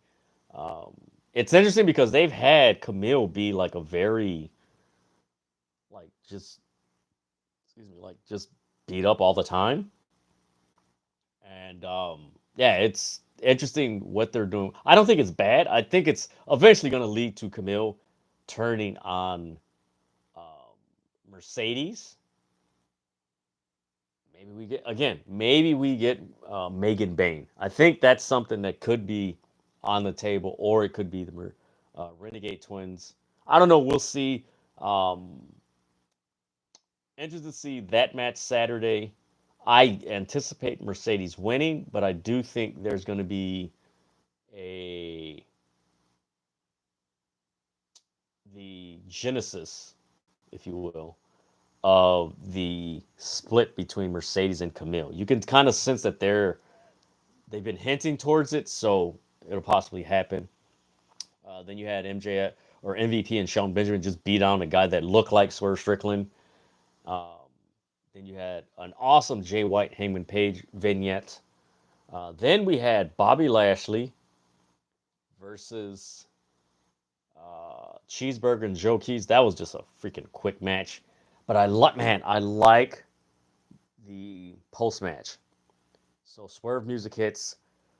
S1: Um, it's interesting because they've had Camille be like a very like just excuse me like just beat up all the time, and yeah, it's interesting what they're doing. I don't think it's bad. I think it's eventually going to lead to Camille turning on um, Mercedes. Maybe we get again. Maybe we get Megan Bain. I think that's something that could be on the table, or it could be the Renegade Twins. I don't know. We'll see. Um, Interested to see that match Saturday. I anticipate Mercedes winning, but I do think there's going to be a the genesis, if you will, of the split between Mercedes and Camille. You can kind of sense that they've been hinting towards it, so it'll possibly happen. Then you had MJ or MVP and Shelton Benjamin just beat on a guy that looked like Swerve Strickland. Um, then you had an awesome Jay White Hangman Page vignette. Then we had Bobby Lashley versus Cheeseburger and Joe Keys. That was just a freaking quick match. But I like the post match. So Swerve music hits.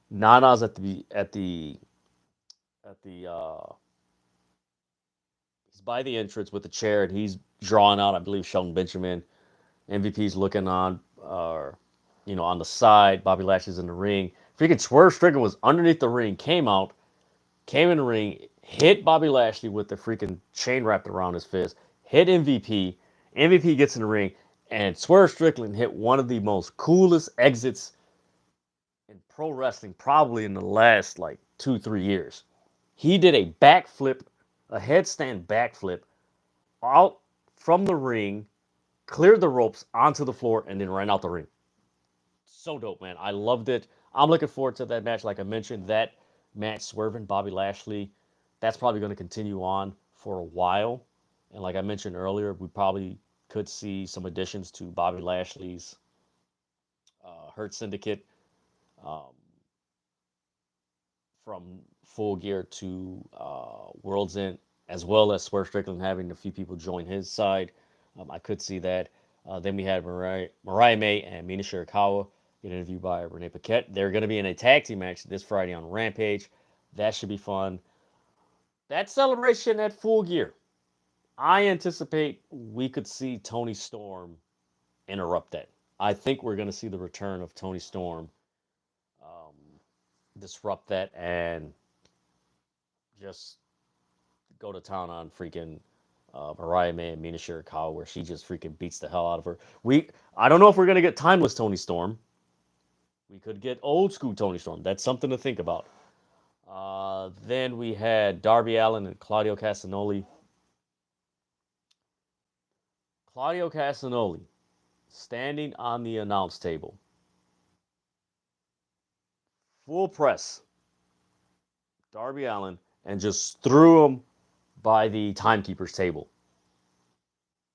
S1: Nana's at the he's by the entrance with the chair and he's drawing out, I believe, Shelton Benjamin. MVP's looking on on the side. Bobby Lashley's in the ring. Freaking Swerve Strickland was underneath the ring, came in the ring, hit Bobby Lashley with the freaking chain wrapped around his fist, hit MVP. MVP gets in the ring, and Swerve Strickland hit one of the most coolest exits in pro wrestling, probably in the last like 2-3 years. He did a backflip, a headstand backflip out from the ring, cleared the ropes onto the floor, and then ran out the ring. So dope, man. I loved it. I'm looking forward to that match. Like I mentioned, that match, Swerve and Bobby Lashley, that's probably going to continue on for a while. And like I mentioned earlier, we probably could see some additions to Bobby Lashley's Hurt Syndicate um, from Full Gear to World's End, as well as Swerve Strickland having a few people join his side. I could see that. Then we had Mariah May and Mina Shirakawa get interviewed by Renee Paquette. They're going to be in a tag team match this Friday on Rampage. That should be fun. That celebration at Full Gear, I anticipate we could see Toni Storm interrupt that. I think we're going to see the return of Toni Storm um, disrupt that and just go to town on freaking Mariah May and Mina Shirakawa, where she just freaking beats the hell out of her. I don't know if we're gonna get timeless Toni Storm. We could get old school Toni Storm. That's something to think about. Then we had Darby Allin and Claudio Castagnoli. Claudio Castagnoli standing on the announce table, full press. Darby Allin and just threw him by the timekeeper's table.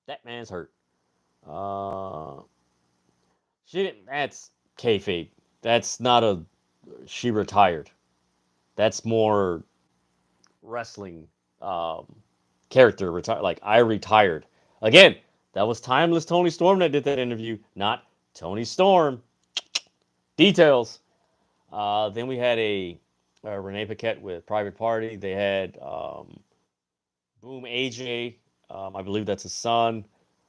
S1: That man's hurt. Uh, she didn't. That's kayfabe. That's not a. She retired. That's more wrestling character retire. Like I retired. Again, that was timeless Toni Storm that did that interview, not Toni Storm. Details. Then we had a Renee Paquette with Private Party. They had Boom AJ. I believe that's his son.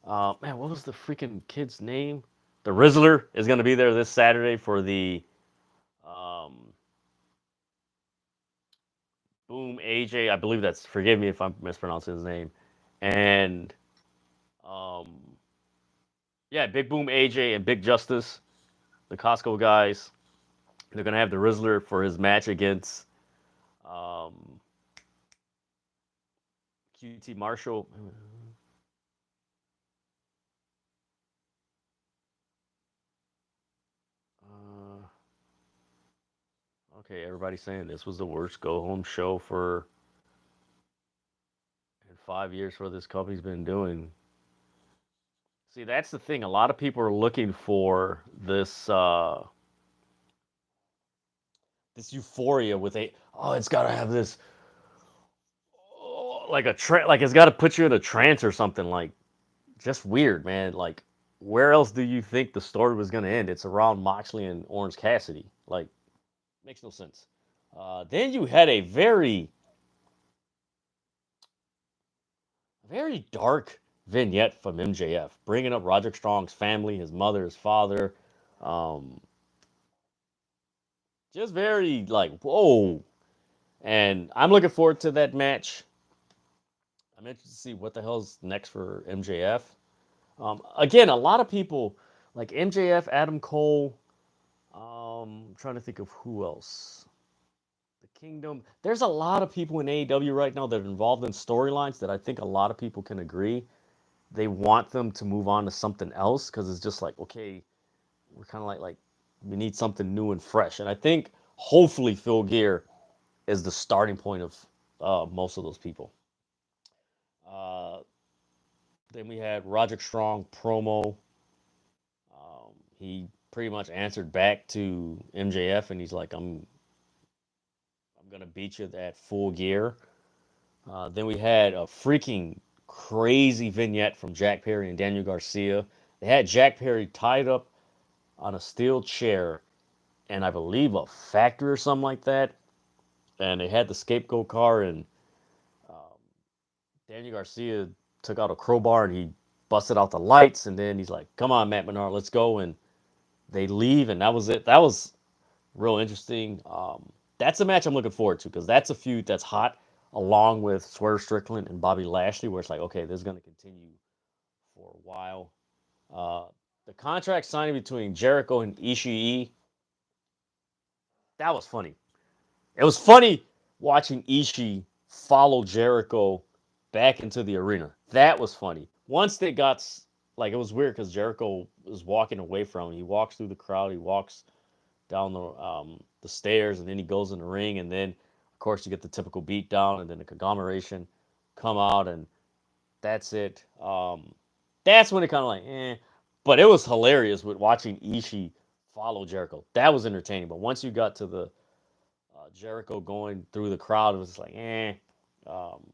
S1: Man, what was the freaking kid's name? The Rizzler is going to be there this Saturday for the Boom AJ. I believe that's. Forgive me if I'm mispronouncing his name. And um, yeah, Big Boom AJ and Big Justice, the Costco guys. They're going to have the Rizzler for his match against QT Marshall. Okay, everybody's saying this was the worst go home show in 5 years for this company's been doing. See, that's the thing. A lot of people are looking for this euphoria with it's got to have this like like it's got to put you in a trance or something, like just weird, man. Like where else do you think the story was going to end? It's around Moxley and Orange Cassidy. Like makes no sense. Then you had a very very dark vignette from MJF, bringing up Roderick Strong's family, his mother, his father. Um, just very like, whoa. And I'm looking forward to that match. I'm interested to see what the hell's next for MJF. Again, a lot of people like MJF, Adam Cole. I'm trying to think of who else. The Kingdom. There's a lot of people in AEW right now that are involved in storylines that I think a lot of people can agree they want them to move on to something else because it's just like, okay, we're kind of like we need something new and fresh. And I think hopefully Phil Gear is the starting point of most of those people. Uh, then we had Roderick Strong promo. He pretty much answered back to MJF, and he's like, I'm gonna beat you at Full Gear." Then we had a freaking crazy vignette from Jack Perry and Daniel Garcia. They had Jack Perry tied up on a steel chair and I believe a factory or something like that. And they had the scapegoat car, and um, Daniel Garcia took out a crowbar and he busted out the lights. And then he's like, "Come on, Matt Menard, let's go." And they leave, and that was it. That was real interesting. That's a match I'm looking forward to because that's a feud that's hot, along with Swerve Strickland and Bobby Lashley, where it's like, okay, this is going to continue for a while. Uh, the contract signing between Jericho and Ishii, that was funny. It was funny watching Ishii follow Jericho back into the arena. That was funny. Once they got like it was weird because Jericho was walking away from him. He walks through the crowd. He walks down the stairs, and then he goes in the ring, and then of course you get the typical beat down, and then the conglomeration come out, and that's it. That's when it kind of like, but it was hilarious with watching Ishii follow Jericho. That was entertaining. But once you got to the Jericho going through the crowd, it was just like, Um,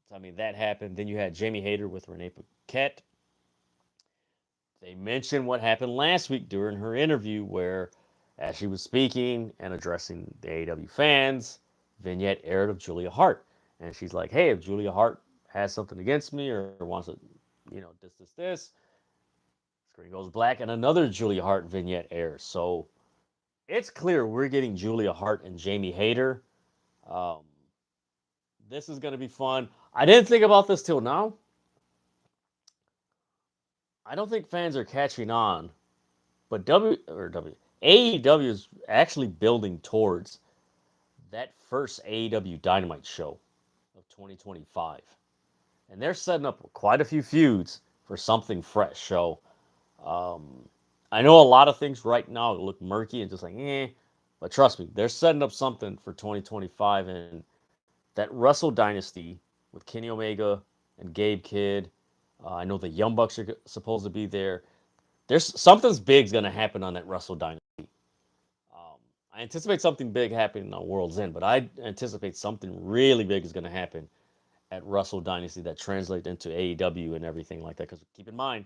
S1: so, I mean, that happened. Then you had Jamie Hayter with Renee Paquette. They mentioned what happened last week during her interview, where as she was speaking and addressing the AEW fans, vignette aired of Julia Hart, and she's like, "Hey, if Julia Hart has something against me or wants to, this," screen goes black, and another Julia Hart vignette airs. So it's clear we're getting Julia Hart and Jamie Hayter. Um, this is going to be fun. I didn't think about this till now. I don't think fans are catching on, but AEW is actually building towards that first AEW Dynamite show of 2025, and they're setting up quite a few feuds for something fresh. So um, I know a lot of things right now look murky and just like but trust me, they're setting up something for 2025, and that Russell Dynasty with Kenny Omega and Gabe Kidd. I know the Young Bucks are supposed to be there. There's something's big's gonna happen on that Russell Dynasty. Um, I anticipate something big happening on World's End, but I anticipate something really big is gonna happen at Russell Dynasty that translates into AEW and everything like that. Because keep in mind,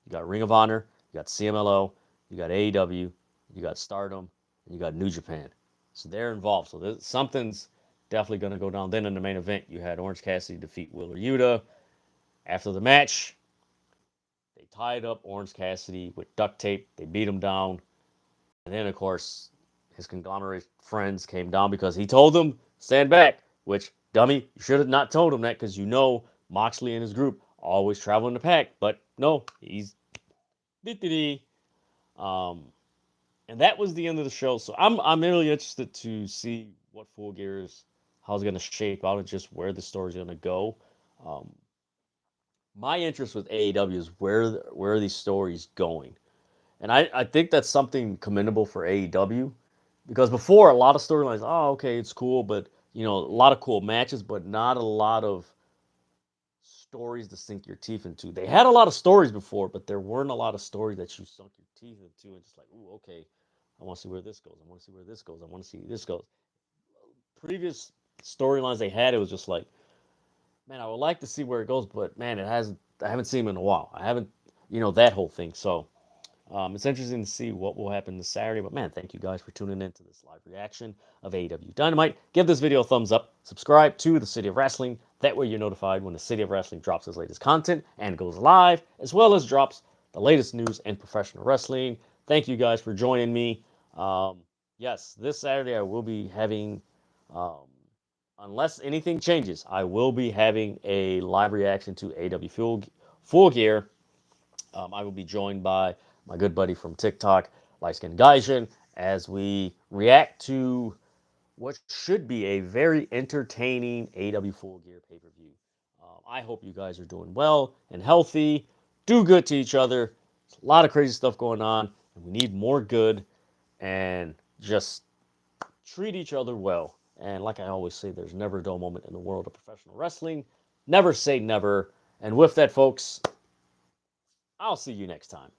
S1: you got Ring of Honor, you got CMLO, you got AEW, you got Stardom, and you got New Japan. So they're involved. So something's definitely going to go down. Then in the main event, you had Orange Cassidy defeat Wheeler Yuta. After the match, they tied up Orange Cassidy with duct tape. They beat him down. And then, of course, his conglomerate friends came down because he told them, stand back, which, dummy, you should have not told him that because you know Moxley and his group always travel in the pack. But no, he's. Um, and that was the end of the show. So I'm really interested to see what Full Gear is, how it's going to shape out, and just where the story's going to go. Um, my interest with AEW is where are these stories going, and I think that's something commendable for AEW because before a lot of storylines, oh okay, it's cool, but a lot of cool matches, but not a lot of stories to sink your teeth into. They had a lot of stories before, but there weren't a lot of stories that you sunk your teeth into and just like, ooh, okay, I want to see where this goes. I want to see where this goes. I want to see this goes. Previous storylines they had, it was just like, man, I would like to see where it goes, but man, it hasn't. I haven't seen him in a while. I haven't, that whole thing. So it's interesting to see what will happen this Saturday. But man, thank you guys for tuning in to this live reaction of AEW Dynamite. Give this video a thumbs up. Subscribe to the City of Wrestling. That way you're notified when the City of Wrestling drops its latest content and goes live, as well as drops the latest news in professional wrestling. Thank you guys for joining me. Um, yes, this Saturday I will be having, um, unless anything changes, I will be having a live reaction to AEW Full Gear. I will be joined by my good buddy from TikTok, Lightskin Gaijin, as we react to what should be a very entertaining AW Full Gear pay per view. I hope you guys are doing well and healthy. Do good to each other. There's a lot of crazy stuff going on, and we need more good and just treat each other well. And like I always say, there's never a dull moment in the world of professional wrestling. Never say never. And with that, folks, I'll see you next time.